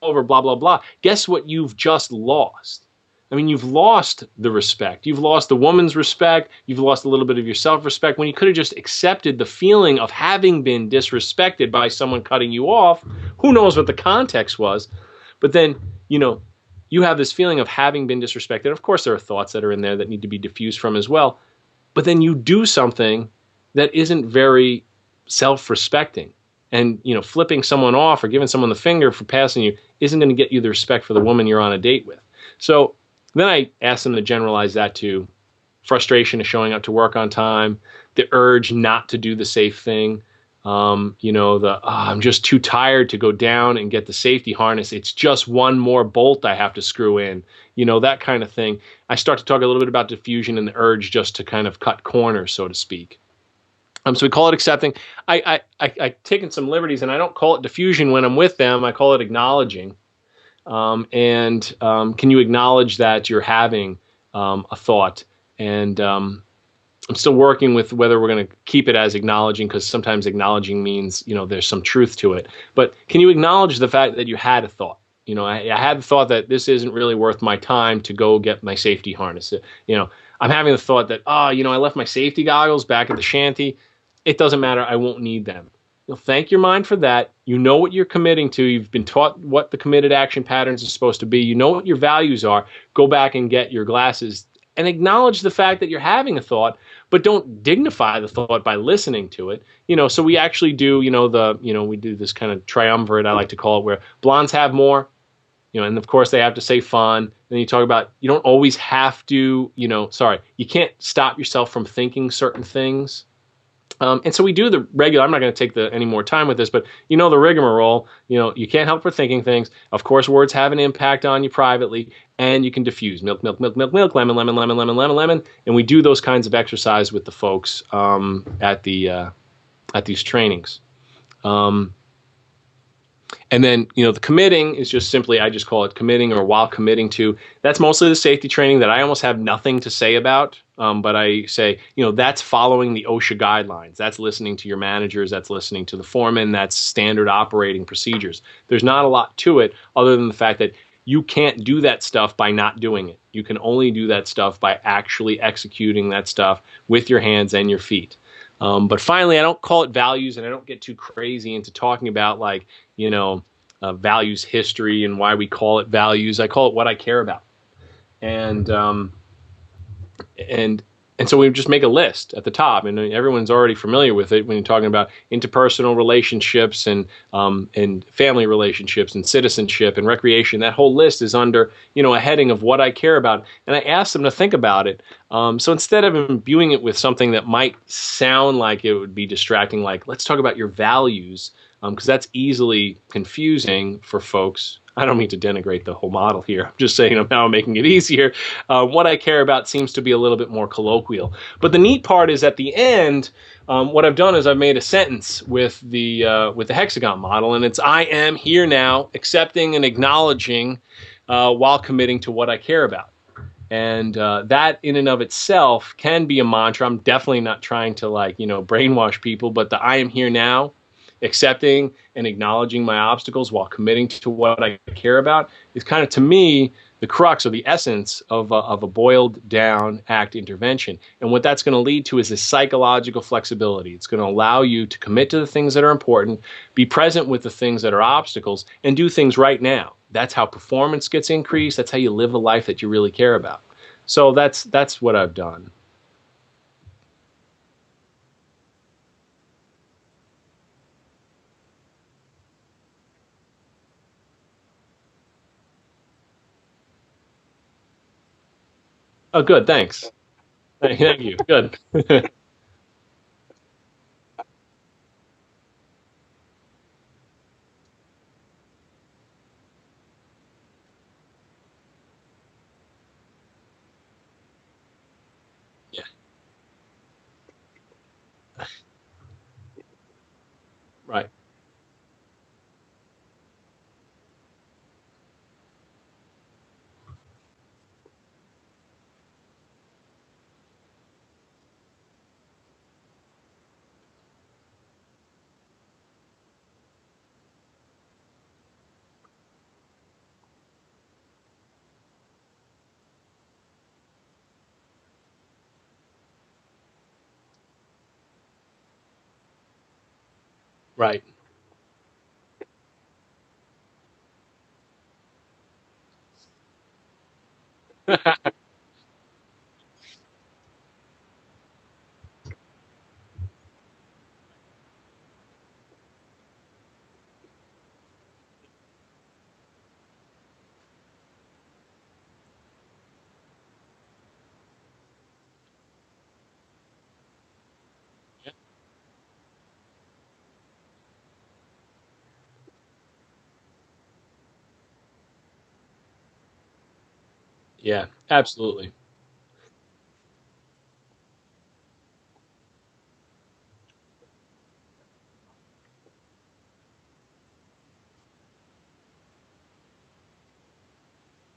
over, blah, blah, blah. Guess what you've just lost? You've lost the respect. You've lost the woman's respect. You've lost a little bit of your self-respect when you could have just accepted the feeling of having been disrespected by someone cutting you off. Who knows what the context was? But then, you have this feeling of having been disrespected. Of course, there are thoughts that are in there that need to be diffused from as well. But then you do something that isn't very self-respecting. And, flipping someone off or giving someone the finger for passing you isn't going to get you the respect for the woman you're on a date with. So then I asked them to generalize that to frustration of showing up to work on time, the urge not to do the safe thing, I'm just too tired to go down and get the safety harness. It's just one more bolt I have to screw in, that kind of thing. I start to talk a little bit about diffusion and the urge just to kind of cut corners, so to speak. So we call it accepting. I've taken some liberties, and I don't call it diffusion when I'm with them. I call it acknowledging. Can you acknowledge that you're having a thought? And I'm still working with whether we're going to keep it as acknowledging, because sometimes acknowledging means, there's some truth to it. But can you acknowledge the fact that you had a thought? I had the thought that this isn't really worth my time to go get my safety harness. I'm having the thought that, I left my safety goggles back at the shanty. It doesn't matter. I won't need them. Thank your mind for that. You know what you're committing to. You've been taught what the committed action patterns are supposed to be. You know what your values are. Go back and get your glasses and acknowledge the fact that you're having a thought, but don't dignify the thought by listening to it. So we actually do, we do this kind of triumvirate, I like to call it, where blondes have more, and of course they have to say fun. Then you talk about, you don't always have to, you can't stop yourself from thinking certain things. And so we do the regular, I'm not going to take any more time with this, but the rigmarole, you can't help but thinking things. Of course, words have an impact on you privately, and you can diffuse milk, milk, milk, milk, milk, lemon, lemon, lemon, lemon, lemon, lemon. And we do those kinds of exercise with the folks at these trainings. And then, the committing is just simply, I just call it committing or while committing to. That's mostly the safety training that I almost have nothing to say about. But I say, that's following the OSHA guidelines. That's listening to your managers. That's listening to the foreman. That's standard operating procedures. There's not a lot to it other than the fact that you can't do that stuff by not doing it. You can only do that stuff by actually executing that stuff with your hands and your feet. But finally, I don't call it values, and I don't get too crazy into talking about values history and why we call it values. I call it what I care about, and so we just make a list at the top, and everyone's already familiar with it when you're talking about interpersonal relationships and family relationships and citizenship and recreation. That whole list is under a heading of what I care about, and I ask them to think about it. So instead of imbuing it with something that might sound like it would be distracting, like let's talk about your values, because that's easily confusing for folks. I don't mean to denigrate the whole model here. I'm just saying I'm now making it easier. What I care about seems to be a little bit more colloquial. But the neat part is at the end, what I've done is I've made a sentence with the hexagon model, and it's I am here now, accepting and acknowledging while committing to what I care about. And that in and of itself can be a mantra. I'm definitely not trying to brainwash people, but the I am here now, accepting and acknowledging my obstacles while committing to what I care about is kind of, to me, the crux or the essence of a boiled down ACT intervention. And what that's going to lead to is this psychological flexibility. It's going to allow you to commit to the things that are important, be present with the things that are obstacles, and do things right now. That's how performance gets increased. That's how you live a life that you really care about. So that's what I've done. Oh, good. Thanks. Thank you. Good. Yeah. Right. Right. Yeah. Absolutely.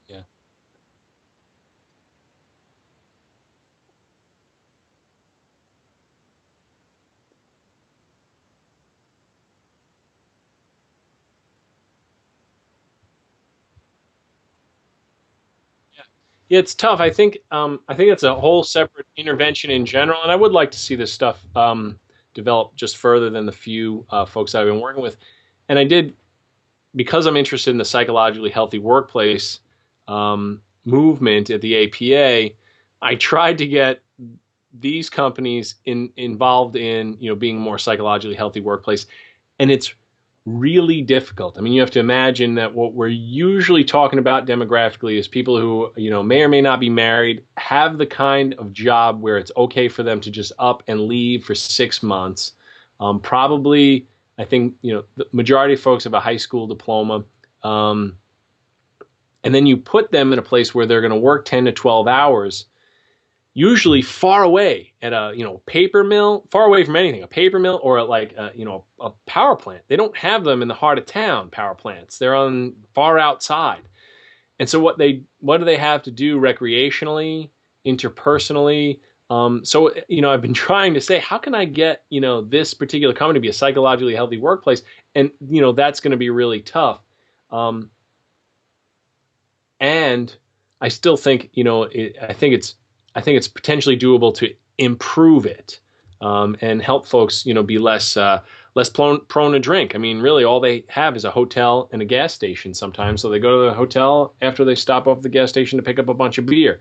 Yeah. Yeah, it's tough. I think it's a whole separate intervention in general, and I would like to see this stuff develop just further than the few folks I've been working with. And I did, because I'm interested in the psychologically healthy workplace movement at the APA. I tried to get these companies involved in, being a more psychologically healthy workplace, and it's really difficult. I mean, you have to imagine that what we're usually talking about demographically is people who, may or may not be married, have the kind of job where it's okay for them to just up and leave for 6 months. Probably, I think, the majority of folks have a high school diploma. And then you put them in a place where they're going to work 10 to 12 hours, usually far away at a paper mill, far away from anything, a paper mill or a power plant. They don't have them in the heart of town, power plants. They're on far outside. And so what do they have to do recreationally, interpersonally? So I've been trying to say, how can I get this particular company to be a psychologically healthy workplace? And that's going to be really tough. And I still think I think it's potentially doable to improve it, and help folks be less prone to drink. I mean, really, all they have is a hotel and a gas station sometimes. So they go to the hotel after they stop off at the gas station to pick up a bunch of beer.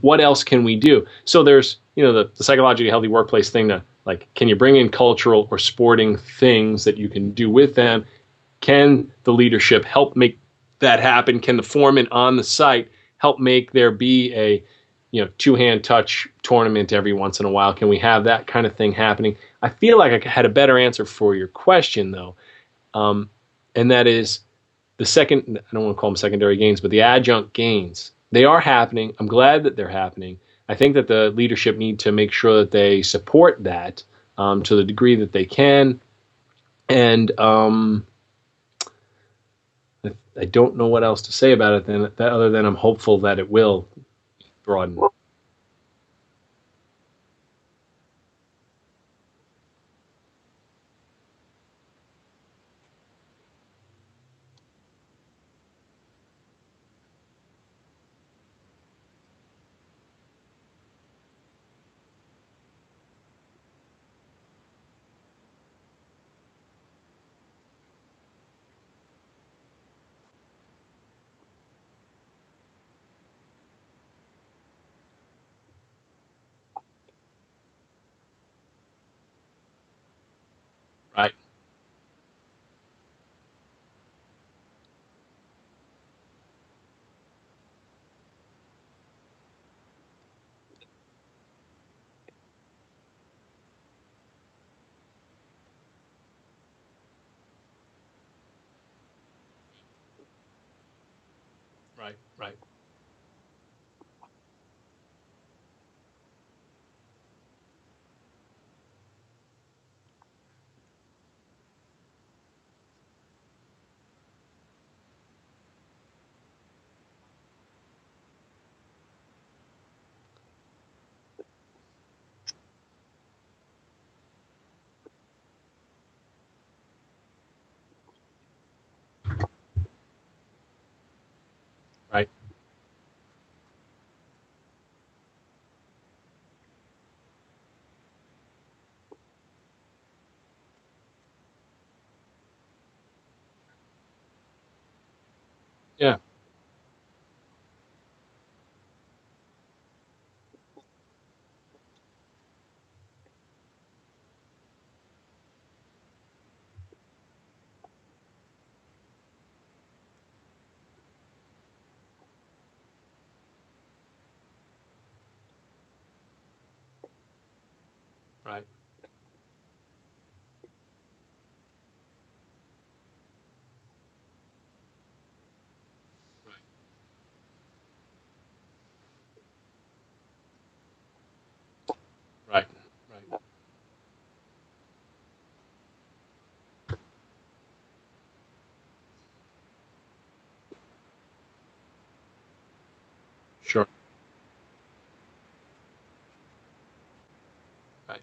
What else can we do? So there's the psychologically healthy workplace thing to, like, can you bring in cultural or sporting things that you can do with them? Can the leadership help make that happen? Can the foreman on the site help make there be a two-hand touch tournament every once in a while? Can we have that kind of thing happening? I feel like I had a better answer for your question, though, and that is the second. I don't want to call them secondary gains, but the adjunct gains. They are happening. I'm glad that they're happening. I think that the leadership need to make sure that they support that to the degree that they can, and I don't know what else to say about it other than I'm hopeful that it will broaden. Right, right, right. Right. Yeah. Right. Right. Right. Sure. Right.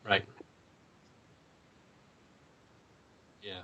Right. Yeah.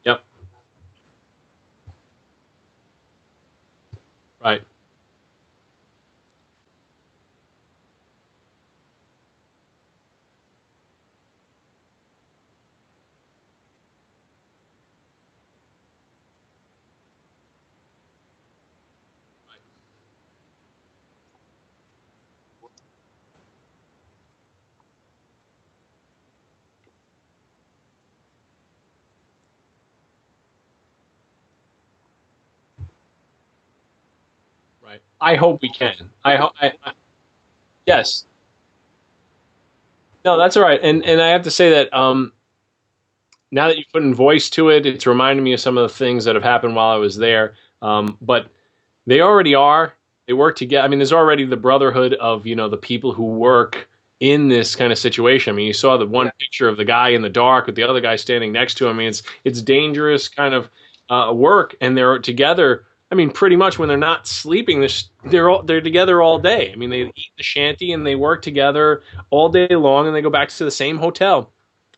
Yep. Right. Right. I hope we can. I hope. Yes. No, that's all right. And I have to say that now that you put in voice to it, it's reminding me of some of the things that have happened while I was there. But they already are. They work together. I mean, there's already the brotherhood of the people who work in this kind of situation. I mean, you saw the one picture of the guy in the dark with the other guy standing next to him. I mean, it's dangerous kind of work, and they're together. I mean, pretty much when they're not sleeping, they're together all day. I mean, they eat the shanty and they work together all day long, and they go back to the same hotel,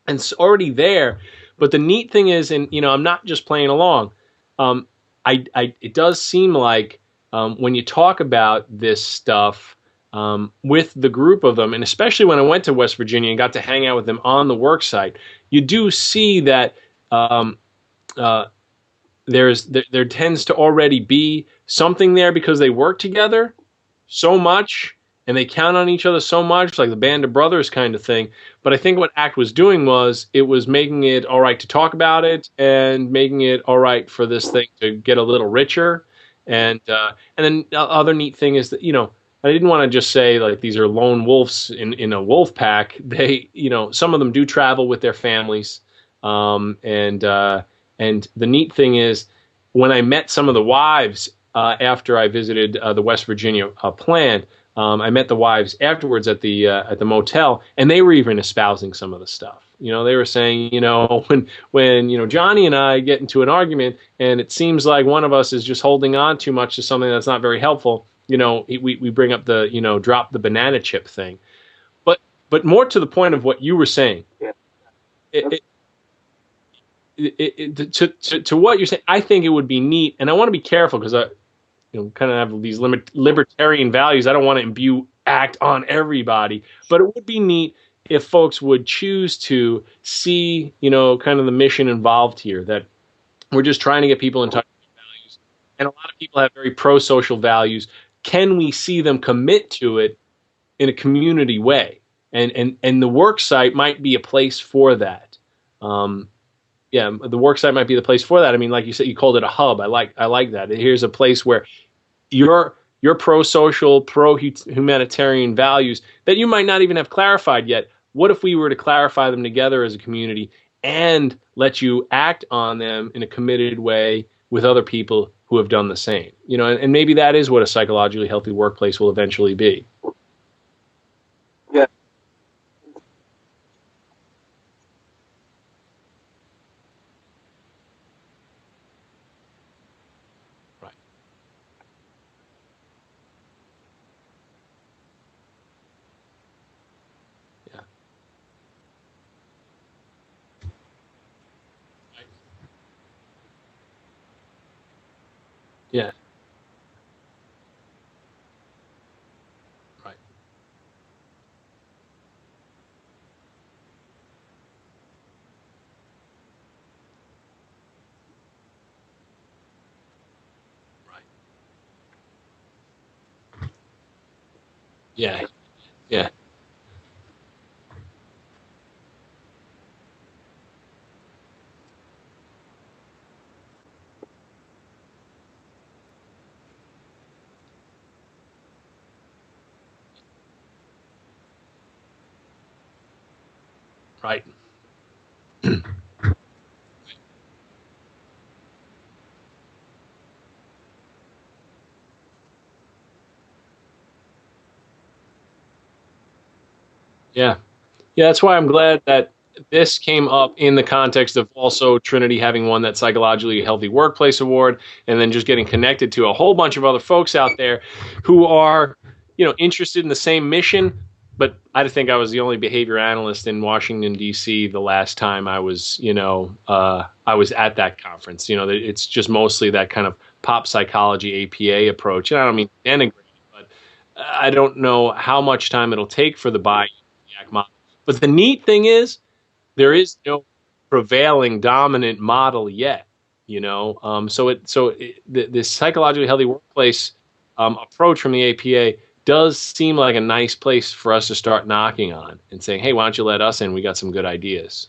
and it's already there. But the neat thing is, and I'm not just playing along. Um, it does seem like when you talk about this stuff with the group of them, and especially when I went to West Virginia and got to hang out with them on the work site, you do see that uh, there tends to already be something there because they work together so much and they count on each other so much, like the band of brothers kind of thing. But I think what ACT was doing was it was making it all right to talk about it and making it all right for this thing to get a little richer. And then the other neat thing is that I didn't want to just say like these are lone wolves in a wolf pack. They some of them do travel with their families, and the neat thing is when I met some of the wives after I visited the West Virginia plant. I met the wives afterwards at the motel, and they were even espousing some of the stuff. They were saying, when Johnny and I get into an argument, and it seems like one of us is just holding on too much to something that's not very helpful. We bring up the drop the banana chip thing, but more to the point of what you were saying. It, to what you're saying, I think it would be neat, and I want to be careful because I kind of have these libertarian values. I don't want to imbue ACT on everybody, but it would be neat if folks would choose to see, kind of the mission involved here, that we're just trying to get people in touch with values. And a lot of people have very pro-social values. Can we see them commit to it in a community way? And the work site might be a place for that. Yeah, the work site might be the place for that. I mean, like you said, you called it a hub. I like that. Here's a place where your pro-social, pro-humanitarian values that you might not even have clarified yet. What if we were to clarify them together as a community and let you act on them in a committed way with other people who have done the same? And maybe that is what a psychologically healthy workplace will eventually be. Right. Yeah. Right. Yeah. Right. Right. Yeah. Yeah. Right. Yeah. Yeah. That's why I'm glad that this came up in the context of also Trinity having won that Psychologically Healthy Workplace Award, and then just getting connected to a whole bunch of other folks out there who are, interested in the same mission. But I think I was the only behavior analyst in Washington, D.C. the last time I was, I was at that conference. It's just mostly that kind of pop psychology APA approach. And I don't mean to denigrate it, but I don't know how much time it'll take for the buy-in model. But the neat thing is, there is no prevailing dominant model yet, this psychologically healthy workplace approach from the APA does seem like a nice place for us to start knocking on and saying, hey, why don't you let us in? We got some good ideas.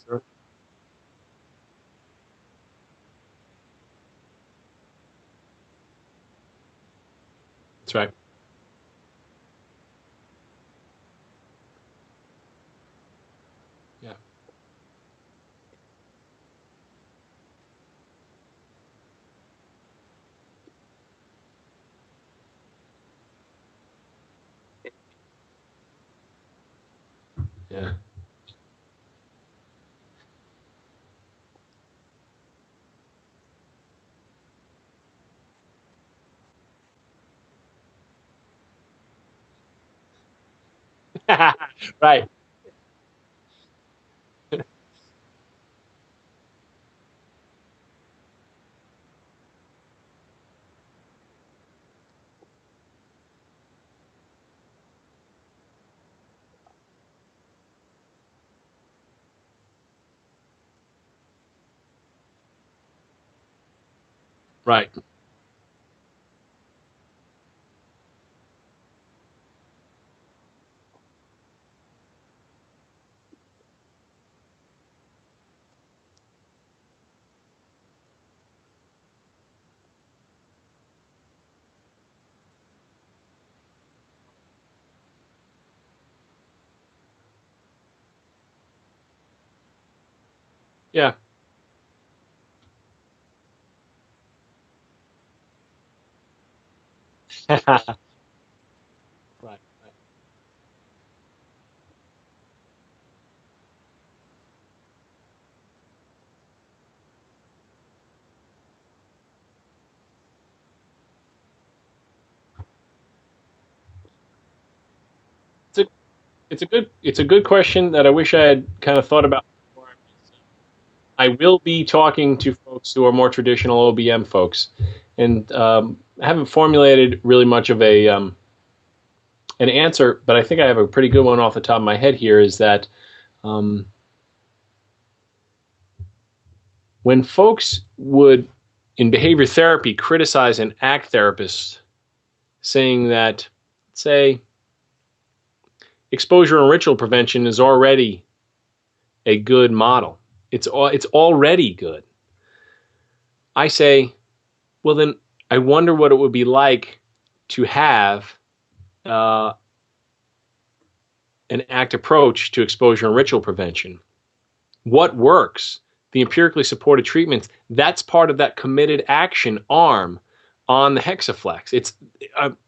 Sure. That's right. Yeah. Yeah. Right. Right. Yeah. Right. Right. It's a, it's a good question that I wish I had kind of thought about before. I will be talking to folks who are more traditional OBM folks, and I haven't formulated really much of an answer, but I think I have a pretty good one off the top of my head here. Is that um, when folks would in behavior therapy criticize an ACT therapist, saying that, say, exposure and ritual prevention is already a good model. It's already good. I say, well, then I wonder what it would be like to have uh, an ACT approach to exposure and ritual prevention. What works? The empirically supported treatments. That's part of that committed action arm on the Hexaflex.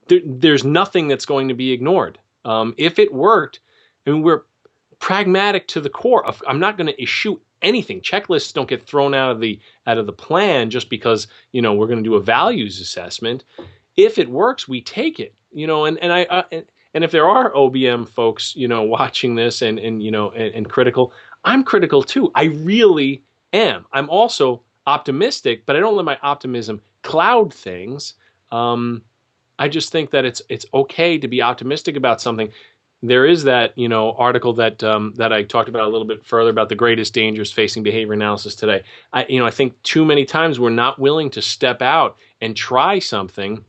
There's nothing that's going to be ignored. If it worked, and we're pragmatic to the core. I'm not going to issue anything. Checklists don't get thrown out of the plan just because we're going to do a values assessment. If it works, we take it. And if there are OBM folks watching this and critical, I'm critical too. I really am. I'm also optimistic, but I don't let my optimism cloud things. I just think that it's okay to be optimistic about something. There is that article that I talked about a little bit further about the greatest dangers facing behavior analysis today. I think too many times we're not willing to step out and try something.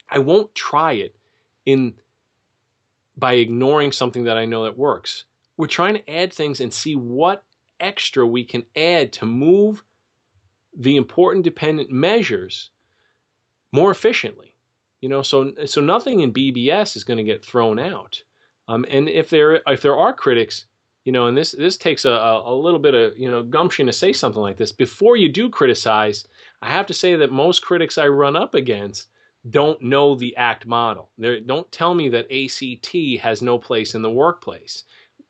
I won't try it by ignoring something that I know that works. We're trying to add things and see what extra we can add to move the important dependent measures more efficiently. So nothing in BBS is going to get thrown out. And if there are critics, and this takes a little bit of gumption to say something like this. Before you do criticize, I have to say that most critics I run up against don't know the ACT model. Don't tell me that ACT has no place in the workplace,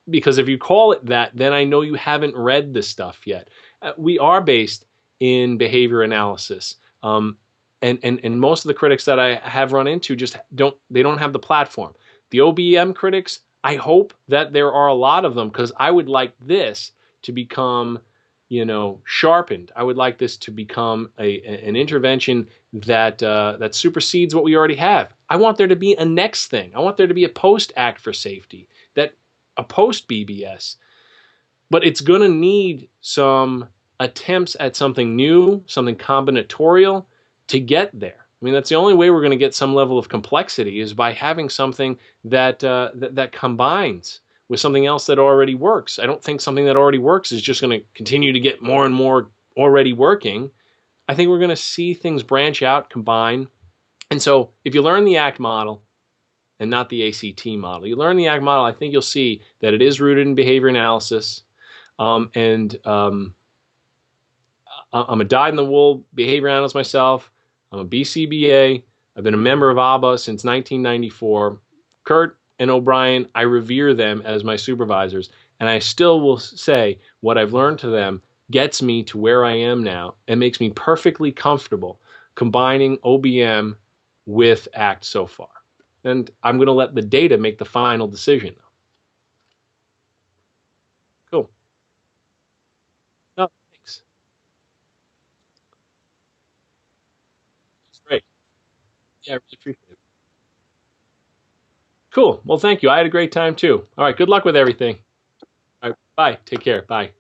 because if you call it that, then I know you haven't read the stuff yet. We are based in behavior analysis. And most of the critics that I have run into just don't have the platform. The OBM critics, I hope that there are a lot of them, because I would like this to become, sharpened. I would like this to become an intervention that supersedes what we already have. I want there to be a next thing. I want there to be a post-act for safety, a post-BBS. But it's going to need some attempts at something new, something combinatorial to get there. I mean, that's the only way we're going to get some level of complexity, is by having something that combines with something else that already works. I don't think something that already works is just going to continue to get more and more already working. I think we're going to see things branch out, combine. And so if you learn the ACT model and not the ACT model, you learn the ACT model, I think you'll see that it is rooted in behavior analysis. I'm a dyed-in-the-wool behavior analyst myself. I'm a BCBA. I've been a member of ABBA since 1994. Kurt and O'Brien, I revere them as my supervisors, and I still will say what I've learned to them gets me to where I am now and makes me perfectly comfortable combining OBM with ACT so far. And I'm going to let the data make the final decision. Cool. No, thanks. That's great. Yeah, I really appreciate it. Cool. Well, thank you. I had a great time too. All right. Good luck with everything. All right. Bye. Take care. Bye.